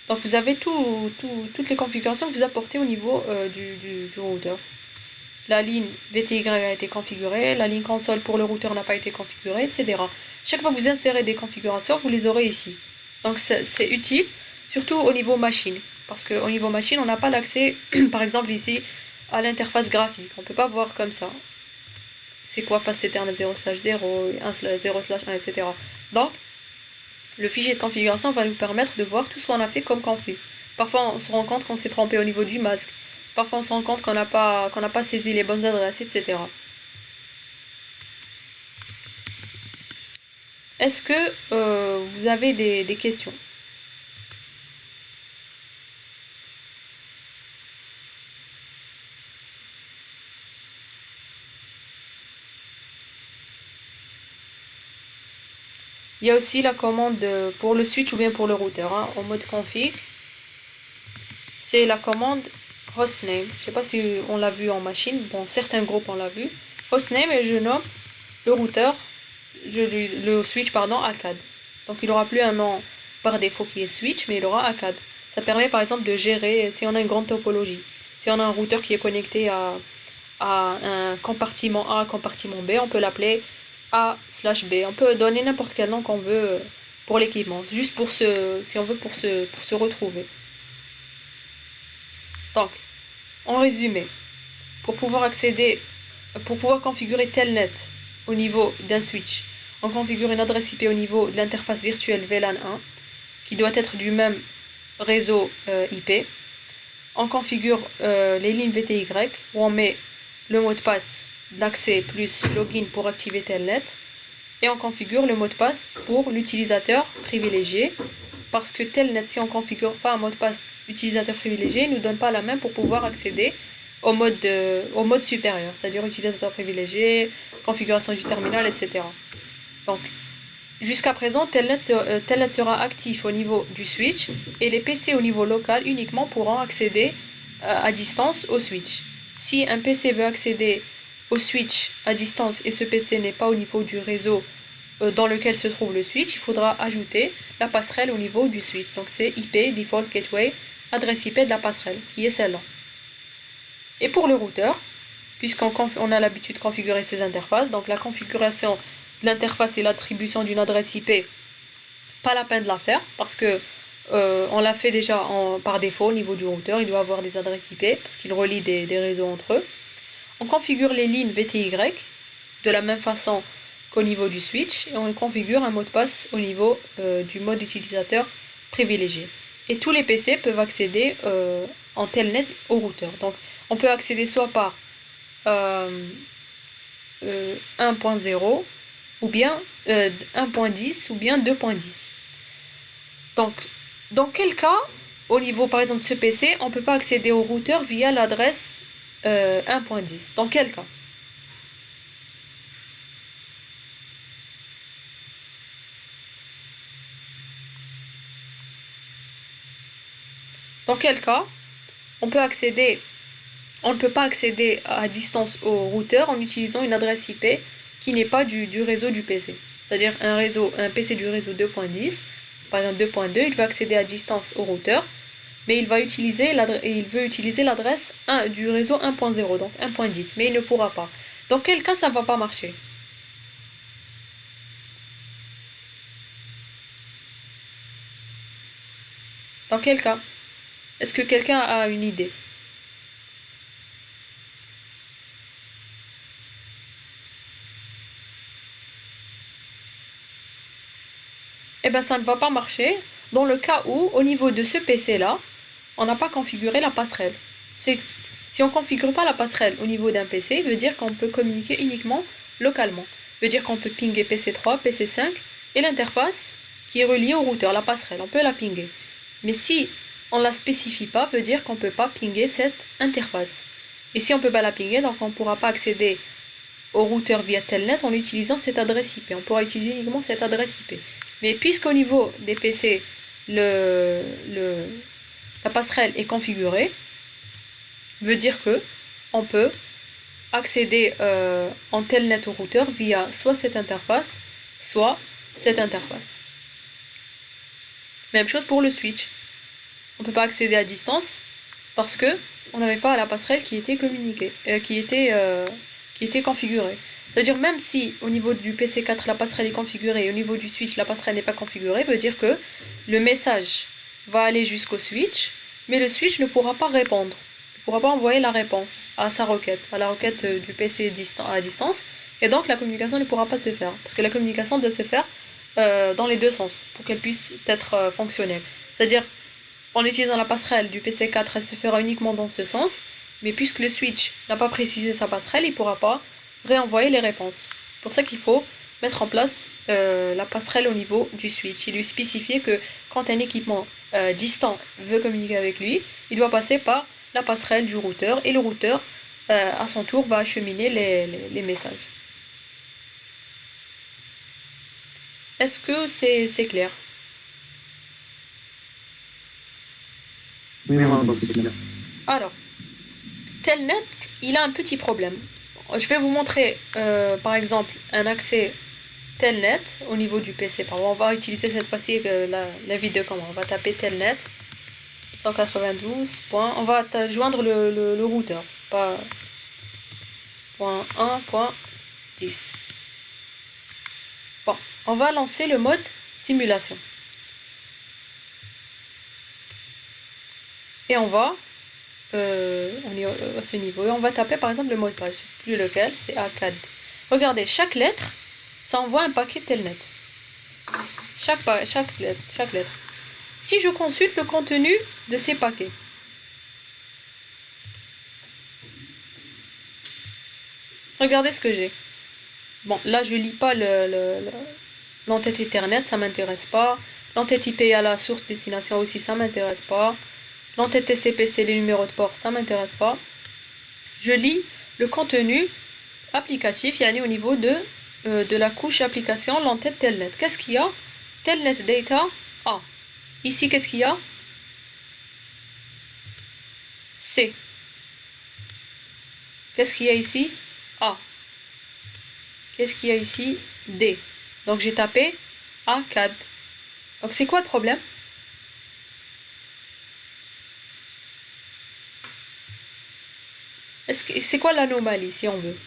Donc, vous avez toutes les configurations que vous apportez au niveau du routeur. La ligne VTY a été configurée, la ligne console pour le routeur n'a pas été configurée, etc. Chaque fois que vous insérez des configurations, vous les aurez ici. Donc c'est utile, surtout au niveau machine. Parce qu'au niveau machine, on n'a pas l'accès, par exemple ici, à l'interface graphique. On ne peut pas voir comme ça. C'est quoi face Ethernet 0/0, 1/0/1, etc. Donc, le fichier de configuration va nous permettre de voir tout ce qu'on a fait comme config. Parfois, on se rend compte qu'on s'est trompé au niveau du masque. Parfois, on se rend compte qu'on n'a pas saisi les bonnes adresses, etc. Est-ce que vous avez des questions? Il y a aussi la commande pour le switch ou bien pour le routeur, hein, en mode config. C'est la commande hostname. Je ne sais pas si on l'a vu en machine. Bon, certains groupes on l'a vu. Hostname, et je nomme le routeur, le switch, pardon, ACAD. Donc il n'aura plus un nom par défaut qui est switch, mais il aura ACAD. Ça permet par exemple de gérer si on a une grande topologie. Si on a un routeur qui est connecté à un compartiment A, compartiment B, on peut l'appeler A/B. On peut donner n'importe quel nom qu'on veut pour l'équipement, juste si on veut pour se retrouver. Donc, En résumé, pour pouvoir configurer Telnet au niveau d'un switch, on configure une adresse IP au niveau de l'interface virtuelle VLAN 1 qui doit être du même réseau IP. On configure les lignes VTY où on met le mot de passe d'accès plus login pour activer Telnet. Et on configure le mot de passe pour l'utilisateur privilégié. Parce que Telnet, si on ne configure pas un mot de passe utilisateur privilégié, il ne nous donne pas la main pour pouvoir accéder au mode supérieur, c'est-à-dire utilisateur privilégié, configuration du terminal, etc. Donc, jusqu'à présent, Telnet sera actif au niveau du switch et les PC au niveau local uniquement pourront accéder à distance au switch. Si un PC veut accéder au switch à distance et ce PC n'est pas au niveau du réseau dans lequel se trouve le switch, il faudra ajouter la passerelle au niveau du switch. Donc c'est IP, Default Gateway, adresse IP de la passerelle, qui est celle-là. Et pour le routeur, puisqu'on a l'habitude de configurer ces interfaces, donc la configuration de l'interface et l'attribution d'une adresse IP, pas la peine de la faire, parce que on l'a fait déjà par défaut au niveau du routeur, il doit avoir des adresses IP, parce qu'il relie des réseaux entre eux. On configure les lignes VTY de la même façon qu'au niveau du switch et on configure un mot de passe au niveau du mode utilisateur privilégié. Et tous les PC peuvent accéder en Telnet au routeur. Donc on peut accéder soit par 1.0 ou bien 1.10 ou bien 2.10. Donc dans quel cas, au niveau par exemple de ce PC, on ne peut pas accéder au routeur via l'adresse 1.10. Dans quel cas? Dans quel cas on ne peut pas accéder à distance au routeur en utilisant une adresse IP qui n'est pas du réseau du PC. C'est-à-dire un PC du réseau 2.10, par exemple 2.2, il veut accéder à distance au routeur, mais il veut utiliser l'adresse du réseau 1.0, donc 1.10, mais il ne pourra pas. Dans quel cas ça ne va pas marcher? Dans quel cas? Est-ce que quelqu'un a une idée? Eh bien, ça ne va pas marcher dans le cas où, au niveau de ce PC-là, on n'a pas configuré la passerelle. Si on ne configure pas la passerelle au niveau d'un PC, veut dire qu'on peut communiquer uniquement localement. Veut dire qu'on peut pinguer PC3, PC5 et l'interface qui est reliée au routeur, la passerelle. On peut la pinguer. Mais si on ne la spécifie pas, veut dire qu'on ne peut pas pinguer cette interface. Et si on ne peut pas la pinguer, donc on ne pourra pas accéder au routeur via Telnet en utilisant cette adresse IP. On pourra utiliser uniquement cette adresse IP. Mais puisqu'au niveau des PC, la passerelle est configurée, veut dire que on peut accéder en Telnet au routeur via soit cette interface, soit cette interface. Même chose pour le switch. On ne peut pas accéder à distance parce que on n'avait pas la passerelle qui était communiquée, qui était configurée. C'est-à-dire même si au niveau du PC4 la passerelle est configurée et au niveau du switch la passerelle n'est pas configurée, veut dire que le message va aller jusqu'au switch, mais le switch ne pourra pas répondre. Il ne pourra pas envoyer la réponse à sa requête, à la requête du PC à distance, et donc la communication ne pourra pas se faire. Parce que la communication doit se faire dans les deux sens pour qu'elle puisse être fonctionnelle. C'est-à-dire en utilisant la passerelle du PC4, elle se fera uniquement dans ce sens, mais puisque le switch n'a pas précisé sa passerelle, il ne pourra pas réenvoyer les réponses. C'est pour ça qu'il faut mettre en place la passerelle au niveau du switch. Il lui spécifier que quand un équipement distant veut communiquer avec lui, il doit passer par la passerelle du routeur et le routeur à son tour va acheminer les messages. Est-ce que c'est clair? Oui, madame, c'est clair. Alors, Telnet, il a un petit problème. Je vais vous montrer par exemple un accès Telnet au niveau du PC. On va utiliser cette fois-ci la vidéo comment on va taper Telnet 192. On va joindre le routeur, pas .1.10. Bon, on va lancer le mode simulation. Et on va on est à ce niveau et on va taper par exemple le mot de passe, je sais plus lequel, c'est ACAD. Regardez, chaque lettre, ça envoie un paquet telnet. Chaque lettre. Si je consulte le contenu de ces paquets, regardez ce que j'ai. Bon, là je lis pas l'entête Ethernet, ça m'intéresse pas. L'entête IP à la source destination aussi, ça m'intéresse pas. L'entête TCP/C, les numéros de port, ça m'intéresse pas. Je lis le contenu applicatif, yani au niveau de la couche application, l'entête telnet. Qu'est-ce qu'il y a? Telnet data A. Ici, qu'est-ce qu'il y a? C. Qu'est-ce qu'il y a ici? A. Qu'est-ce qu'il y a ici? D. Donc j'ai tapé ACAD. Donc c'est quoi le problème? C'est quoi l'anomalie si on veut?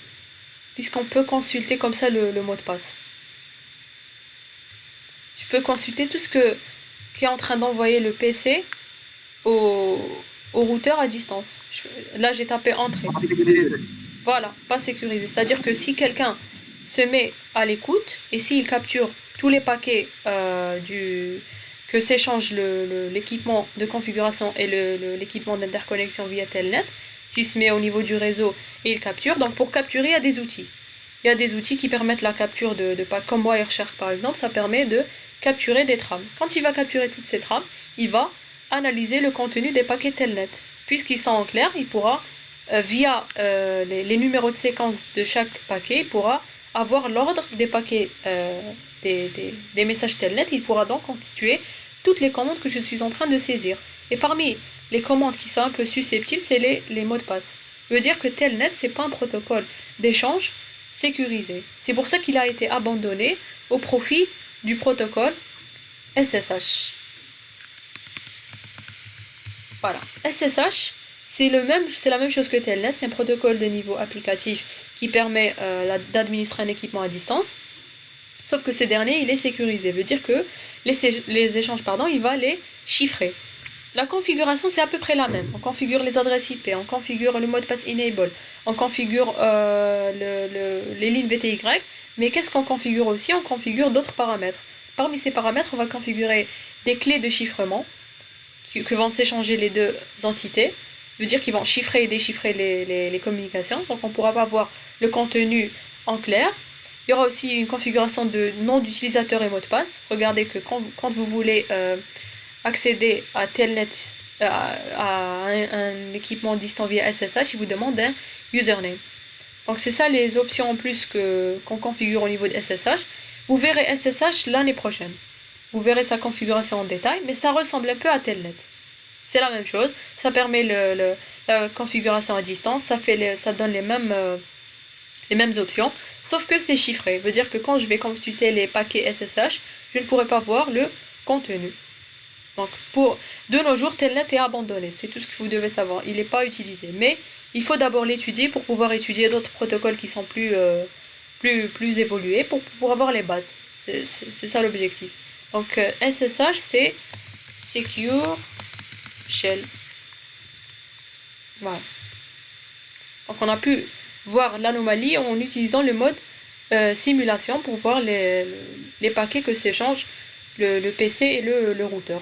Puisqu'on peut consulter comme ça le mot de passe. Je peux consulter tout ce qui est en train d'envoyer le PC au routeur à distance. Là j'ai tapé entrée. Voilà, pas sécurisé. C'est-à-dire que si quelqu'un se met à l'écoute et s'il capture tous les paquets que s'échange l'équipement de configuration et l'équipement d'interconnexion via Telnet, s'il se met au niveau du réseau et il capture, donc pour capturer, il y a des outils. Il y a des outils qui permettent la capture de paquets, comme Wireshark par exemple, ça permet de capturer des trames. Quand il va capturer toutes ces trames, il va analyser le contenu des paquets Telnet. Puisqu'ils sont en clair, il pourra, via les numéros de séquence de chaque paquet, il pourra avoir l'ordre des paquets, des messages Telnet. Il pourra donc constituer toutes les commandes que je suis en train de saisir. Et parmi les commandes qui sont un peu susceptibles, c'est les mots de passe. Ça veut dire que Telnet, c'est pas un protocole d'échange sécurisé. C'est pour ça qu'il a été abandonné au profit du protocole SSH. Voilà. SSH, c'est la même chose que Telnet, c'est un protocole de niveau applicatif qui permet d'administrer un équipement à distance. Sauf que ce dernier, il est sécurisé. Ça veut dire que les échanges, il va les chiffrer. La configuration, c'est à peu près la même. On configure les adresses IP, on configure le mot de passe enable, on configure les lignes VTY, mais qu'est-ce qu'on configure aussi? On configure d'autres paramètres. Parmi ces paramètres, on va configurer des clés de chiffrement que vont s'échanger les deux entités. Ça veut dire qu'ils vont chiffrer et déchiffrer les communications, donc on ne pourra pas voir le contenu en clair. Il y aura aussi une configuration de nom d'utilisateur et mot de passe. Regardez que quand vous voulez accéder à Telnet, à un équipement distant via SSH, il vous demande un username. Donc c'est ça les options en plus qu'on configure au niveau de SSH. Vous verrez SSH l'année prochaine. Vous verrez sa configuration en détail, mais ça ressemble un peu à Telnet. C'est la même chose, ça permet la configuration à distance, ça donne les mêmes options, sauf que c'est chiffré. Ça veut dire que quand je vais consulter les paquets SSH, je ne pourrai pas voir le contenu. Donc de nos jours, Telnet est abandonné, c'est tout ce que vous devez savoir, il n'est pas utilisé. Mais il faut d'abord l'étudier pour pouvoir étudier d'autres protocoles qui sont plus évolués, pour avoir les bases. C'est ça l'objectif. Donc SSH, c'est Secure Shell. Voilà. Donc on a pu voir l'anomalie en utilisant le mode simulation pour voir les paquets que s'échangent le PC et le routeur.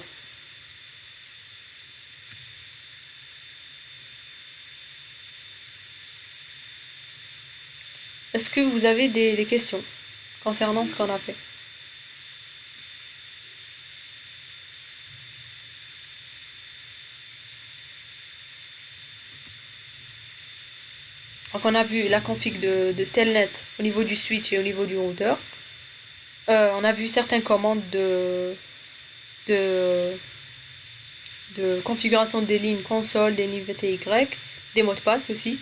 Est-ce que vous avez des questions concernant ce qu'on a fait? Donc on a vu la config de Telnet au niveau du switch et au niveau du routeur. On a vu certaines commandes de configuration des lignes console, des lignes VTY, des mots de passe aussi,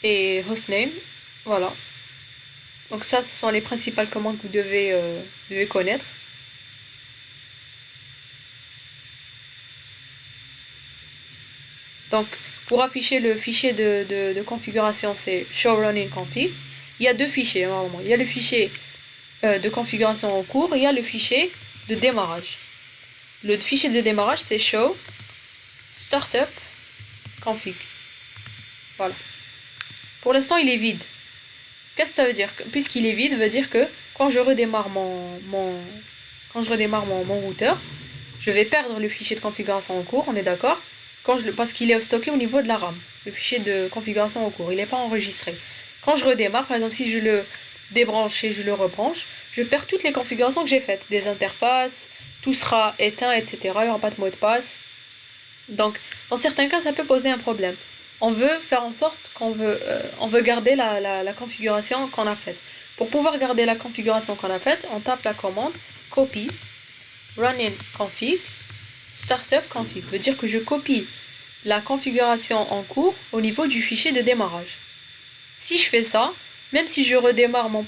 et hostname. Voilà. Donc ça, ce sont les principales commandes que vous devez connaître. Donc pour afficher le fichier de configuration, c'est show running config. Il y a deux fichiers normalement. Il y a le fichier de configuration en cours et il y a le fichier de démarrage. Le fichier de démarrage, c'est show startup config. Voilà. Pour l'instant, il est vide. Qu'est-ce que ça veut dire? Puisqu'il est vide, ça veut dire que quand je redémarre mon routeur, je vais perdre le fichier de configuration en cours, on est d'accord? Parce qu'il est stocké au niveau de la RAM, le fichier de configuration en cours, il n'est pas enregistré. Quand je redémarre, par exemple, si je le débranche et je le rebranche, je perds toutes les configurations que j'ai faites, des interfaces, tout sera éteint, etc. Il n'y aura pas de mot de passe. Donc, dans certains cas, ça peut poser un problème. On veut faire en sorte on veut garder la configuration qu'on a faite. Pour pouvoir garder la configuration qu'on a faite, on tape la commande copy running config startup config. Ça veut dire que je copie la configuration en cours au niveau du fichier de démarrage. Si je fais ça, même si je redémarre mon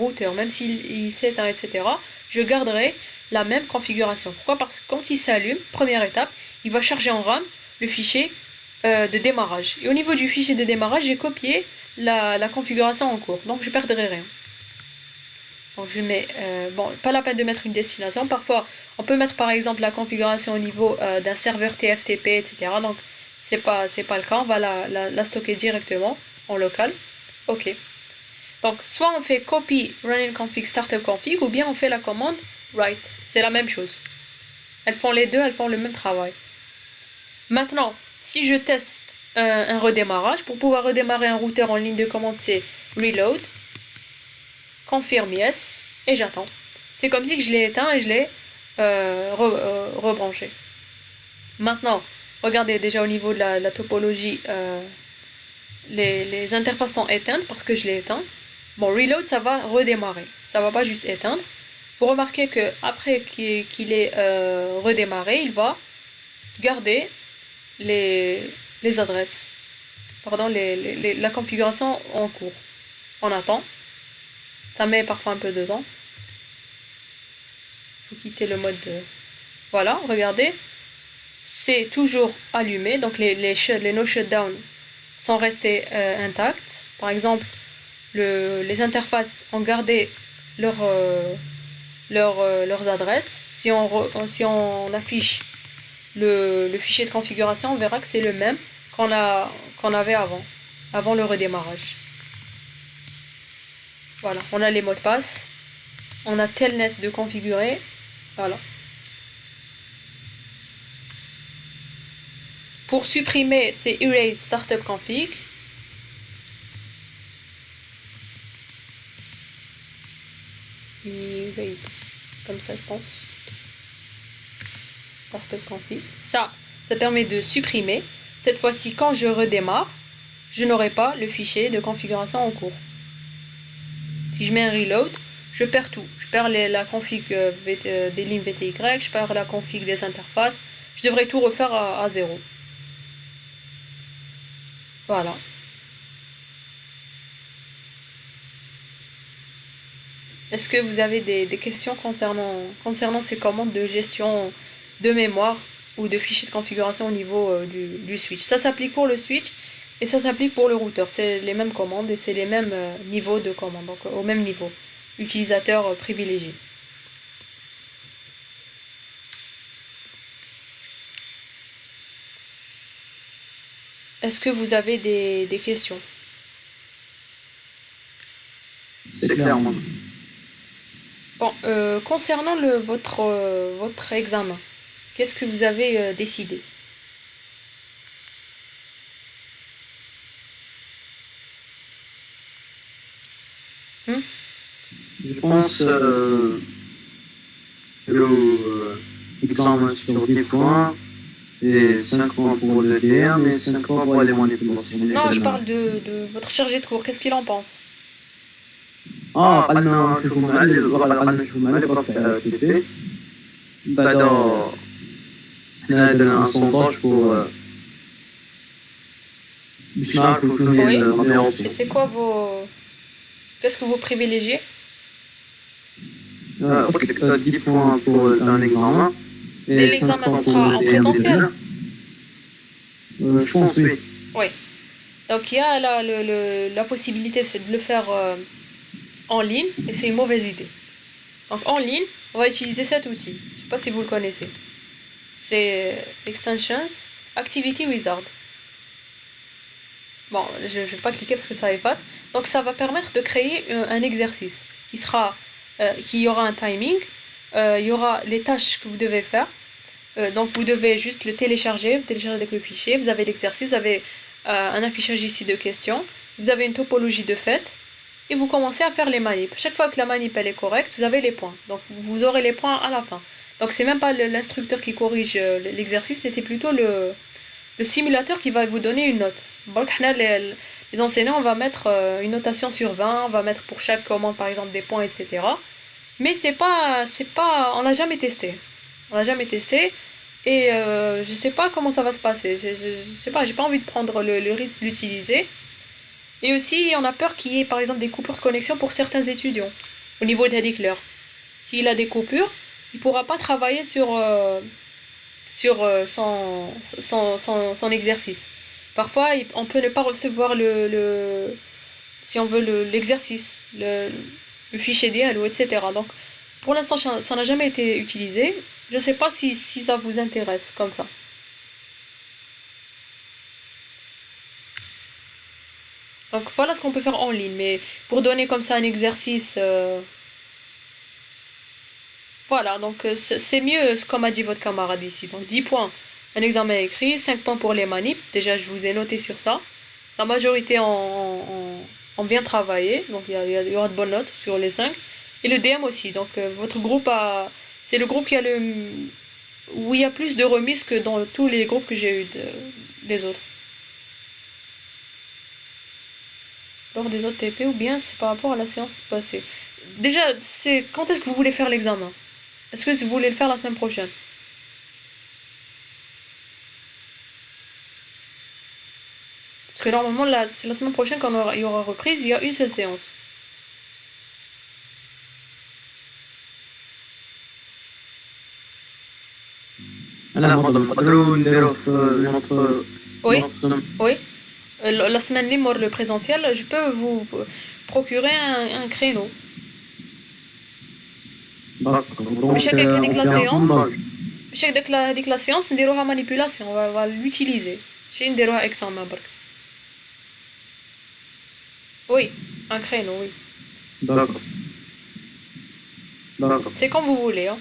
routeur, même s'il s'éteint, etc., je garderai la même configuration. Pourquoi? Parce que quand il s'allume, première étape, il va charger en RAM le fichier de démarrage. Et au niveau du fichier de démarrage, j'ai copié la configuration en cours. Donc je ne perdrai rien. Donc je mets, pas la peine de mettre une destination. Parfois, on peut mettre par exemple la configuration au niveau d'un serveur TFTP, etc. Donc c'est pas le cas. On va la stocker directement en local. Ok. Donc soit on fait copy running config startup config, ou bien on fait la commande write. C'est la même chose. Elles font les deux, elles font le même travail. Maintenant, si je teste un redémarrage, pour pouvoir redémarrer un routeur en ligne de commande, c'est reload, confirm yes, et j'attends. C'est comme si je l'ai éteint et je l'ai rebranché. Maintenant, regardez déjà au niveau de la topologie, les interfaces sont éteintes parce que je l'ai éteint. Bon, reload, ça va redémarrer, ça va pas juste éteindre. Vous remarquez que après qu'il est redémarré, il va garder les adresses, pardon, la configuration en cours. On attend. Ça met parfois un peu de temps. Il faut quitter le mode de... Voilà, regardez. C'est toujours allumé, donc les no shutdowns sont restés intacts. Par exemple, les interfaces ont gardé leurs adresses. Si on affiche le fichier de configuration, on verra que c'est le même qu'on avait avant le redémarrage. Voilà, on a les mots de passe, on a telnet de configurer, voilà. Pour supprimer, c'est erase startup config. Erase, comme ça je pense. Startup config. Ça permet de supprimer. Cette fois-ci, quand je redémarre, je n'aurai pas le fichier de configuration en cours. Si je mets un reload, je perds tout. Je perds la config des lignes VTY, je perds la config des interfaces. Je devrais tout refaire à zéro. Voilà. Est-ce que vous avez des questions concernant ces commandes de gestion de mémoire ou de fichiers de configuration au niveau du switch? Ça s'applique pour le switch et ça s'applique pour le routeur. C'est les mêmes commandes et c'est les mêmes niveaux de commandes, donc au même niveau. Utilisateur privilégié. Est-ce que vous avez des questions? C'est clair, moi. Bon, concernant votre examen, qu'est-ce que vous avez décidé? Je pense l'examen sur 10 points et 5 points pour le DM et 5 points pour les manipulations. Non, je parle de votre chargé de cours. Qu'est-ce qu'il en pense? قالنا نشوفوا مع قالنا نشوفوا مع لي بروف تاع تي بي بعدا حنا درنا ان سونتاج بور باش نعرفوا شنو هي la meilleure option. Et c'est quoi qu'est-ce que vous privilégiez? 10 points pour un examen et 5 L'examen, points ça pour sera en le présentiel? Je pense oui. Oui. Donc il y a la possibilité de le faire en ligne et c'est une mauvaise idée. Donc en ligne, on va utiliser cet outil. Je ne sais pas si vous le connaissez. C'est Extensions Activity Wizard. Bon, je ne vais pas cliquer parce que ça efface. Donc ça va permettre de créer un exercice qui y aura un timing, il y aura les tâches que vous devez faire. Donc vous devez juste le télécharger, vous téléchargez avec le fichier, vous avez l'exercice, vous avez un affichage ici de questions, vous avez une topologie de fait, et vous commencez à faire les manips. Chaque fois que la manip elle est correcte, vous avez les points. Donc vous aurez les points à la fin. Donc c'est même pas l'instructeur qui corrige l'exercice, mais c'est plutôt le simulateur qui va vous donner une note. Donc les enseignants, on va mettre une notation sur 20, on va mettre pour chaque commande par exemple des points, etc. Mais on l'a jamais testé. On l'a jamais testé. Et je sais pas comment ça va se passer. Je sais pas, j'ai pas envie de prendre le risque d'utiliser. Et aussi, on a peur qu'il y ait par exemple des coupures de connexion pour certains étudiants au niveau de Hadikler. S'il a des coupures, il pourra pas travailler sur son exercice. Parfois, on peut ne pas recevoir si on veut l'exercice, le fichier dialogue, etc. Donc, pour l'instant, ça n'a jamais été utilisé. Je ne sais pas si ça vous intéresse comme ça. Donc, voilà ce qu'on peut faire en ligne. Mais pour donner comme ça un exercice... Voilà, donc c'est mieux comme a dit votre camarade ici. Donc 10 points, un examen écrit, 5 points pour les manips. Déjà, je vous ai noté sur ça. La majorité ont bien travaillé, donc il y aura de bonnes notes sur les 5. Et le DM aussi, donc votre groupe c'est le groupe où il y a plus de remises que dans tous les groupes que j'ai eu des autres. Lors des autres TP ou bien c'est par rapport à la séance passée. Déjà, quand est-ce que vous voulez faire l'examen? Est-ce que vous voulez le faire la semaine prochaine? Parce que normalement, c'est la semaine prochaine il y aura reprise, il y a une seule séance. Oui, oui. La semaine libre, le présentiel, je peux vous procurer un créneau. Chaque la séance, نديروها manipulation, on va l'utiliser. Chez نديروها examen برك. Oui, un créneau, oui. D'accord. C'est quand vous voulez. Hein.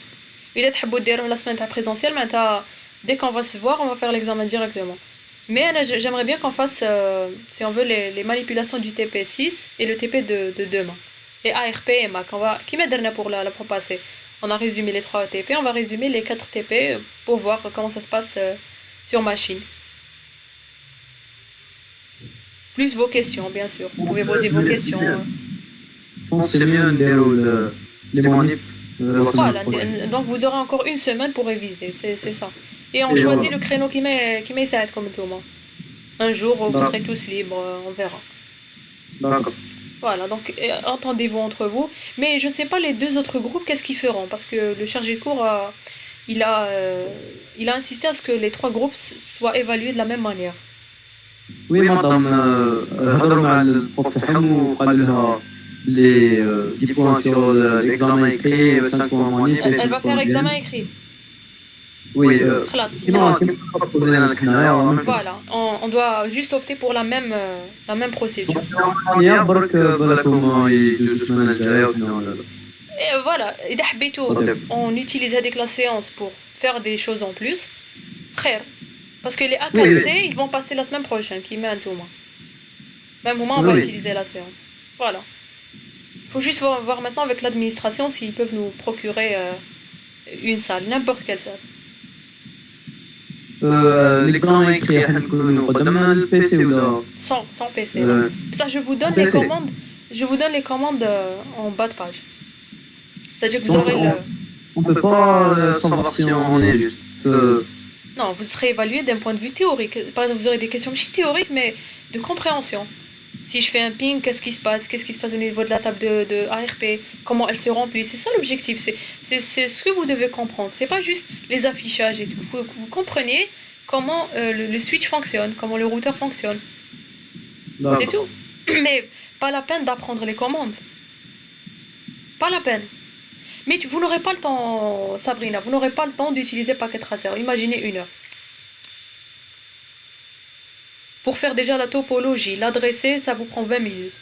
Il est تحبوا ديروه la semaine présentielle, mais dès qu'on va se voir, on va faire l'examen directement. Mais j'aimerais bien qu'on fasse, si on veut, les manipulations du TP6 et le TP de demain. Et ARP et MAC. Qui m'a donné pour la fois passée? On a résumé les 3 TP, on va résumer les 4 TP pour voir comment ça se passe sur machine. Plus vos questions, bien sûr. Vous pouvez poser vos questions. Je pense que c'est mieux les manips. Voilà, donc vous aurez encore une semaine pour réviser, c'est ça. Et on choisit le créneau qui met ça comme tout le monde. Un jour, vous serez tous libres, on verra. D'accord. Voilà, donc entendez-vous entre vous. Mais je sais pas les 2 autres groupes, qu'est-ce qu'ils feront? Parce que le chargé de cours, il a insisté à ce que les 3 groupes soient évalués de la même manière. Oui, madame, هضروا مع البروف تاعهم وقال لها les 10 points sur l'examen écrit, 5 points manip. Elle va faire examen écrit. Oui, خلاص. Voilà, on doit juste opter pour la même procédure. Et voilà, إذا حبيتوا on utilise avec la séance pour faire des choses en plus. Frère, parce que les A4C, ils vont passer la semaine prochaine, qui met un tout mois. Même moment, on va utiliser la séance. Voilà. Il faut juste voir maintenant avec l'administration s'ils peuvent nous procurer une salle, n'importe quelle salle. L'examen écrit, le PC ou là? Sans PC. Ça, je vous donne les commandes en bas de page. C'est-à-dire que vous aurez On peut pas savoir si on est juste. Non, vous serez évalué d'un point de vue théorique. Par exemple, vous aurez des questions théoriques, mais de compréhension. Si je fais un ping, qu'est-ce qui se passe au niveau de la table de ARP, comment elle se remplit. C'est ça l'objectif, c'est ce que vous devez comprendre. C'est pas juste les affichages et tout. Il faut que vous compreniez comment le switch fonctionne, comment le routeur fonctionne. C'est tout. Mais pas la peine d'apprendre les commandes. Pas la peine. Mais vous n'aurez pas le temps, Sabrina, vous n'aurez pas le temps d'utiliser Packet Tracer. Imaginez 1 heure. Pour faire déjà la topologie, l'adresser, ça vous prend 20 minutes.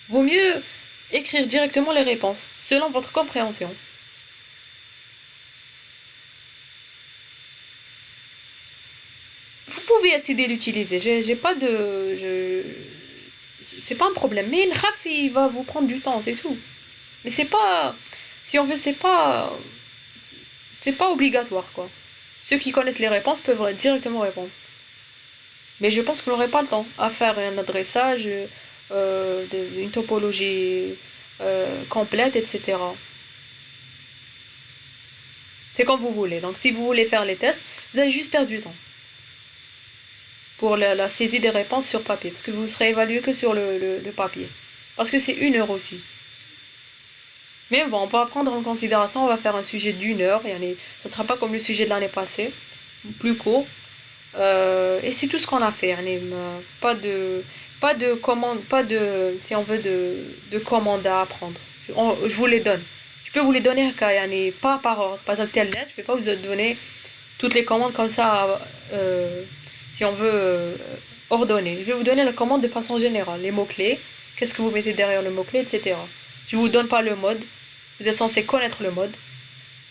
Vaut mieux écrire directement les réponses, selon votre compréhension. Vous pouvez essayer de l'utiliser. J'ai pas de. C'est pas un problème. Mais une raf, il va vous prendre du temps, c'est tout. Mais c'est pas. Si on veut, c'est pas. C'est pas obligatoire, quoi. Ceux qui connaissent les réponses peuvent directement répondre. Mais je pense que vous n'aurez pas le temps à faire un adressage, une topologie complète, etc. C'est comme vous voulez. Donc si vous voulez faire les tests, vous allez juste perdre du temps pour la saisie des réponses sur papier. Parce que vous serez évalué que sur le papier. Parce que c'est 1 heure aussi. Mais bon, on va prendre en considération, on va faire un sujet d'1 heure. Ça ne sera pas comme le sujet de l'année passée, plus court. Et c'est tout ce qu'on a fait. Pas de commande, si on veut, de commande à apprendre. Je vous les donne. Je peux vous les donner pas par ordre. Par exemple, tel net, je ne vais pas vous donner toutes les commandes comme ça, si on veut ordonner. Je vais vous donner la commande de façon générale. Les mots-clés, qu'est-ce que vous mettez derrière le mot-clé, etc. Je ne vous donne pas le mode. Vous êtes censé connaître le mode.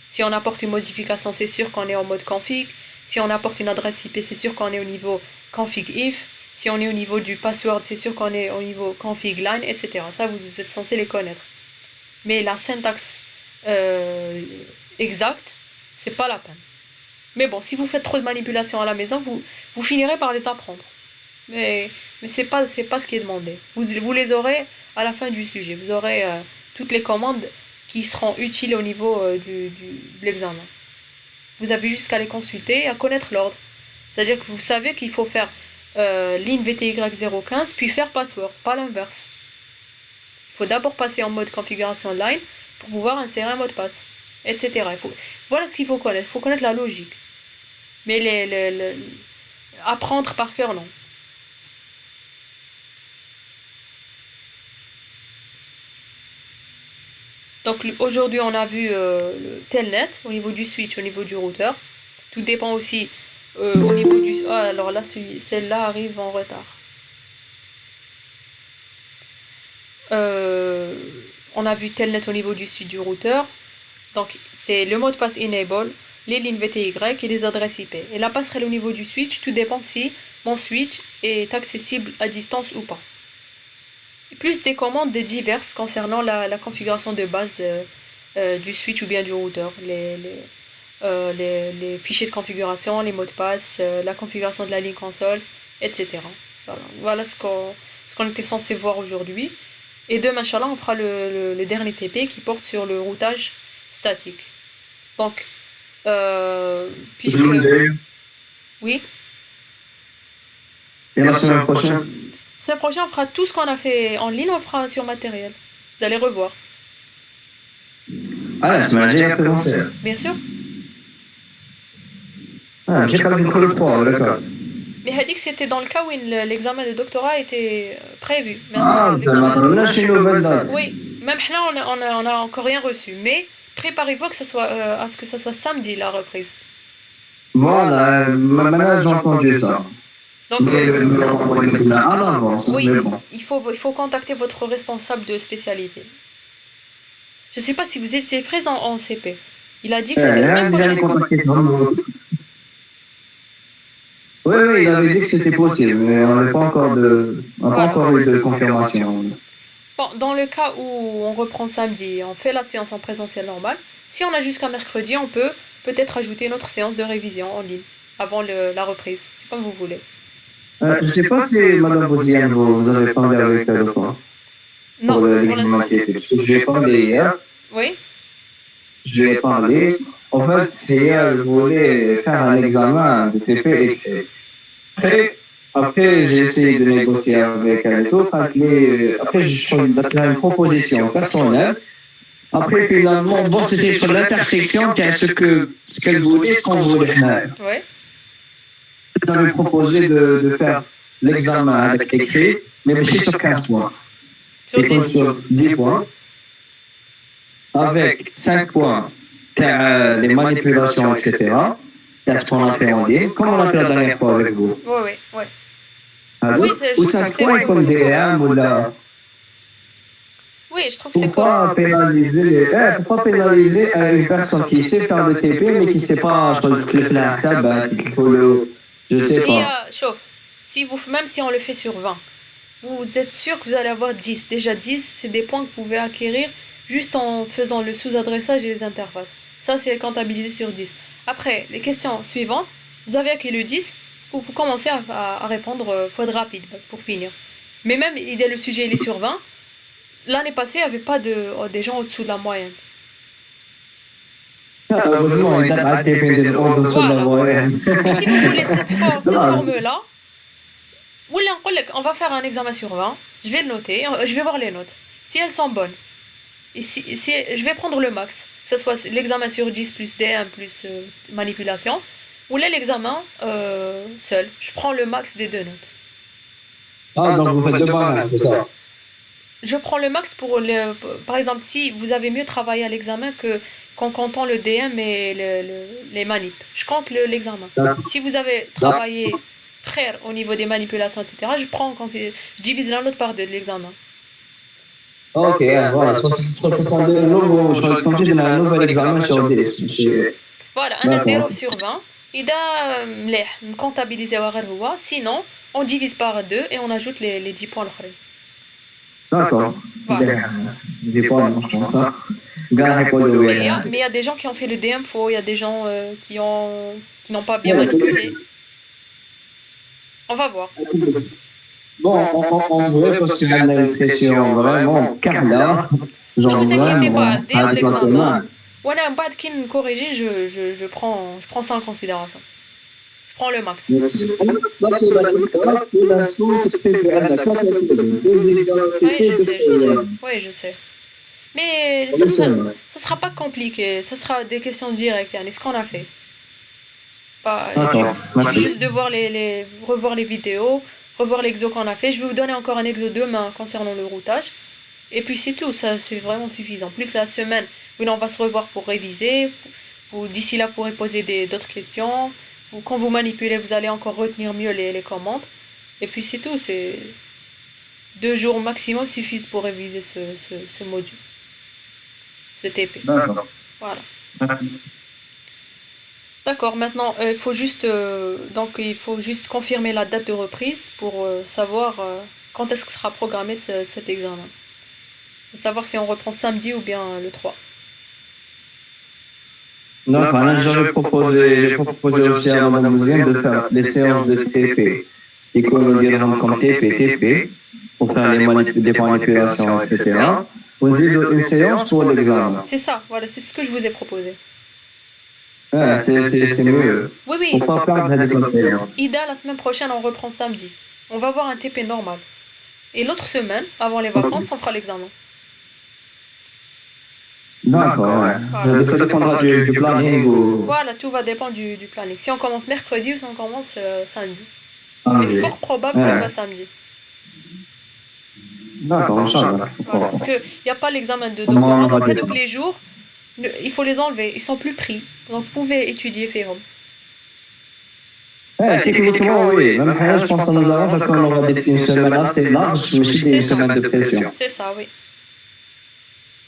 Si on apporte une modification, c'est sûr qu'on est en mode config. Si on apporte une adresse IP, c'est sûr qu'on est au niveau config if. Si on est au niveau du password, c'est sûr qu'on est au niveau config line, etc. Ça, vous êtes censé les connaître. Mais la syntaxe exacte, c'est pas la peine. Mais bon, si vous faites trop de manipulations à la maison, vous finirez par les apprendre. Mais c'est pas ce qui est demandé. Vous les aurez à la fin du sujet. Vous aurez toutes les commandes qui seront utiles au niveau de l'examen. Vous avez juste qu'à les consulter et à connaître l'ordre. C'est-à-dire que vous savez qu'il faut faire line VTY015 puis faire password, pas l'inverse. Il faut d'abord passer en mode configuration line pour pouvoir insérer un mot de passe, etc. Voilà ce qu'il faut connaître. Il faut connaître la logique. Mais apprendre par cœur, non. Donc aujourd'hui, on a vu le telnet au niveau du switch, au niveau du routeur. Tout dépend aussi au niveau du... Ah, alors là, celle-là arrive en retard. On a vu telnet au niveau du switch du routeur. Donc c'est le mot de passe enable, les lignes VTY et les adresses IP. Et la passerelle au niveau du switch, tout dépend si mon switch est accessible à distance ou pas. Et plus des commandes diverses concernant la configuration de base du switch ou bien du routeur. Les fichiers de configuration, les mots de passe, la configuration de la ligne console, etc. Voilà ce qu'on était censé voir aujourd'hui. Et demain, Inch'Allah, on fera le dernier TP qui porte sur le routage statique. Donc, puisque... Oui. Et la semaine prochaine? La semaine prochaine, on fera tout ce qu'on a fait en ligne, on le fera sur matériel. Vous allez revoir. Ah, la semaine dernière, présentiel. Bien sûr. Ah, j'ai pas vu le 3, d'accord. Mais il a dit que c'était dans le cas où l'examen de doctorat était prévu. Ah, ça m'a donné chez nouvelle date. Oui, même là, on a encore rien reçu. Mais préparez-vous à ce que ça soit samedi, la reprise. Voilà, maintenant j'ai entendu ça. Donc, oui, il faut contacter votre responsable de spécialité. Je ne sais pas si vous étiez présent en CP. Il a dit que c'était la semaine prochaine. Oui, il avait dit que c'était possible, mais on n'a pas encore eu de confirmation. Bon, dans le cas où on reprend samedi, on fait la séance en présentiel normale. Si on a jusqu'à mercredi, on peut peut-être ajouter une autre séance de révision en ligne avant la reprise. C'est comme vous voulez. Je ne sais pas si Mme Bouziane, vous avez parlé avec elle ou pas. Non. Pour l'examen TP. Parce que je lui ai parlé hier. Oui. Je lui ai parlé. En fait, hier, elle voulait faire un examen de TP écrit. Après, j'ai essayé de négocier avec elle et tout. Après, je lui ai fait une proposition personnelle. Après, finalement, bon, c'était sur l'intersection, ce qu'elle voulait, ce qu'on voulait. Oui. On avait proposé de faire l'examen avec écrit, mais aussi sur 15 points. Et sur 10 points, avec 5 points, les manipulations, etc. C'est ce qu'on a fait en ligne, comme on l'a fait la dernière fois avec vous. Oui. Oui, Ou je trouve ça que c'est quoi qu'on DM ou là. oui, je trouve que c'est Pour pas pénaliser, pour pas pénaliser une personne qui sait faire le TP, mais qui sait pas, je crois, qu'il faut le, je sais Mais pas. chauffe, si vous, même si on le fait sur 20, vous êtes sûr que vous allez avoir 10. Déjà 10, c'est des points que vous pouvez acquérir juste en faisant le sous-adressage et les interfaces. Ça, c'est comptabilisé sur 10. Après, les questions suivantes, vous avez acquis le 10, vous commencez à répondre, faut être rapide pour finir. Mais même, dès le sujet il est sur 20, l'année passée, il n'y avait pas des gens au-dessous de la moyenne. Heureusement, il a TP en dessous de la Voilà. moyenne. Mais si vous voulez cette Non, forme-là, on va faire un examen sur 20, je vais le noter, je vais voir les notes. Si elles sont bonnes, et si je vais prendre le max, que ce soit l'examen sur 10 plus D1 plus manipulation, ou là l'examen seul. Je prends le max des deux notes. donc vous faites deux barèmes, c'est ça? Je prends le max pour par exemple, si vous avez mieux travaillé à l'examen que qu'en comptant le DM et les manips. Je compte l'examen. Si vous avez travaillé frère au niveau des manipulations, etc., je divise la note par deux de l'examen. Ok, voilà, ça sera un nouveau, je crois, comme tu dis, un nouvel examen sur 10. Voilà, un 0 sur 20. إذا مليح نكونتابيليزيوها غير هو. Sinon, on divise par 2 et on ajoute les 10 points الآخرين. D'accord. Voilà. 10 points, je pense. Mais il y a des gens qui ont fait le DM faux, il y a des gens qui n'ont pas bien manipulé. On va voir. Bon, en vrai, parce qu'il y a une pression vraiment Carla, Ne genre vous inquiétez pas, vraiment, dès avec la l'examen, semaine. voilà, بعد كي نكوريجي je prends ça en considération. Je prends le max. Là, c'est la méthode, pour l'instant, c'est fait vers la quantité de deux examens Oui, je sais, je sais. de Oui, je sais. Mais ça sera pas compliqué, ça sera des questions directes, yani, ce qu'on a fait. Pas, D'accord, il suffit merci. juste de voir revoir les vidéos, revoir l'exo qu'on a fait. Je vais vous donner encore un exo demain concernant le routage. Et puis c'est tout, ça c'est vraiment suffisant. Plus la semaine, on va se revoir pour réviser. D'ici là, vous pourrez poser d'autres questions. Quand vous manipulez, vous allez encore retenir mieux les commandes. Et puis c'est tout, c'est 2 jours maximum suffisent pour réviser ce module, ce TP. D'accord, Voilà. merci. D'accord, maintenant il faut juste confirmer la date de reprise pour savoir quand est-ce que sera programmé cet examen. Pour savoir si on reprend samedi ou bien le 3. Donc, voilà, j'ai proposé aussi à Madame Bouzine de faire les séances de TP et qu'on nous dira comme TP, pour faire des manipulations, etc. Aussi une séance pour l'examen. C'est ça, voilà, c'est ce que je vous ai proposé. C'est mieux. Oui, oui. Pour pas perdre la séance. Ida, la semaine prochaine, on reprend samedi. On va avoir un TP normal. Et l'autre semaine, avant les vacances, on fera l'examen. D'accord, ouais. Voilà. Ça dépendra du planning ou... Voilà, tout va dépendre du planning. Si on commence mercredi ou si on commence samedi. Ah, Mais oui. fort probable que ça soit samedi. D'accord, Inch'Allah. Voilà, parce qu'il n'y a pas l'examen de doctorat, donc tous les jours, il faut les enlever. Ils sont plus pris. Donc vous pouvez étudier Fehom. Techniquement, oui. Même je pense que nous avons qu'on aura une semaine assez large, mais aussi une semaine de pression. C'est ça, oui.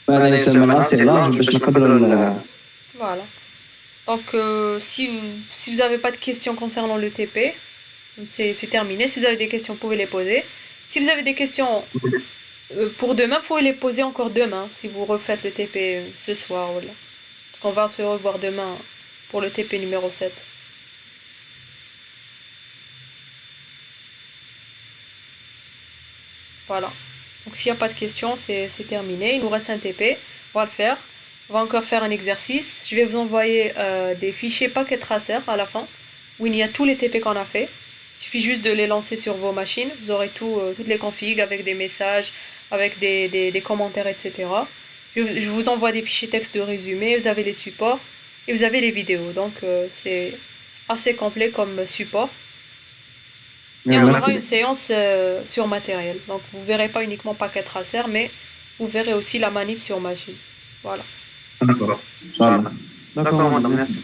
Une semaine assez large, je ne peux pas. Voilà. Donc, si vous n'avez pas de questions concernant le TP, c'est terminé. Si vous avez des questions, vous pouvez les poser. Si vous avez des questions pour demain, vous pouvez les poser encore demain, si vous refaites le TP ce soir. Voilà. Parce qu'on va se revoir demain pour le TP numéro 7. Voilà. Donc s'il n'y a pas de questions, c'est terminé. Il nous reste un TP. On va le faire. On va encore faire un exercice. Je vais vous envoyer des fichiers paquet tracer à la fin, où il y a tous les TP qu'on a fait. Il suffit juste de les lancer sur vos machines. Vous aurez toutes les configs avec des messages, avec des commentaires, etc. Je vous envoie des fichiers texte de résumé. Vous avez les supports et vous avez les vidéos. Donc c'est assez complet comme support. Et on aura une séance sur matériel. Donc vous ne verrez pas uniquement paquet tracer, mais vous verrez aussi la manip sur machine. Voilà. D'accord. D'accord, madame, merci.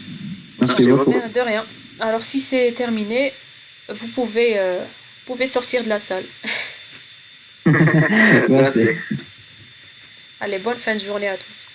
Merci beaucoup. De rien. Alors si c'est terminé, vous pouvez pouvez sortir de la salle. Merci. Allez, bonne fin de journée à tous.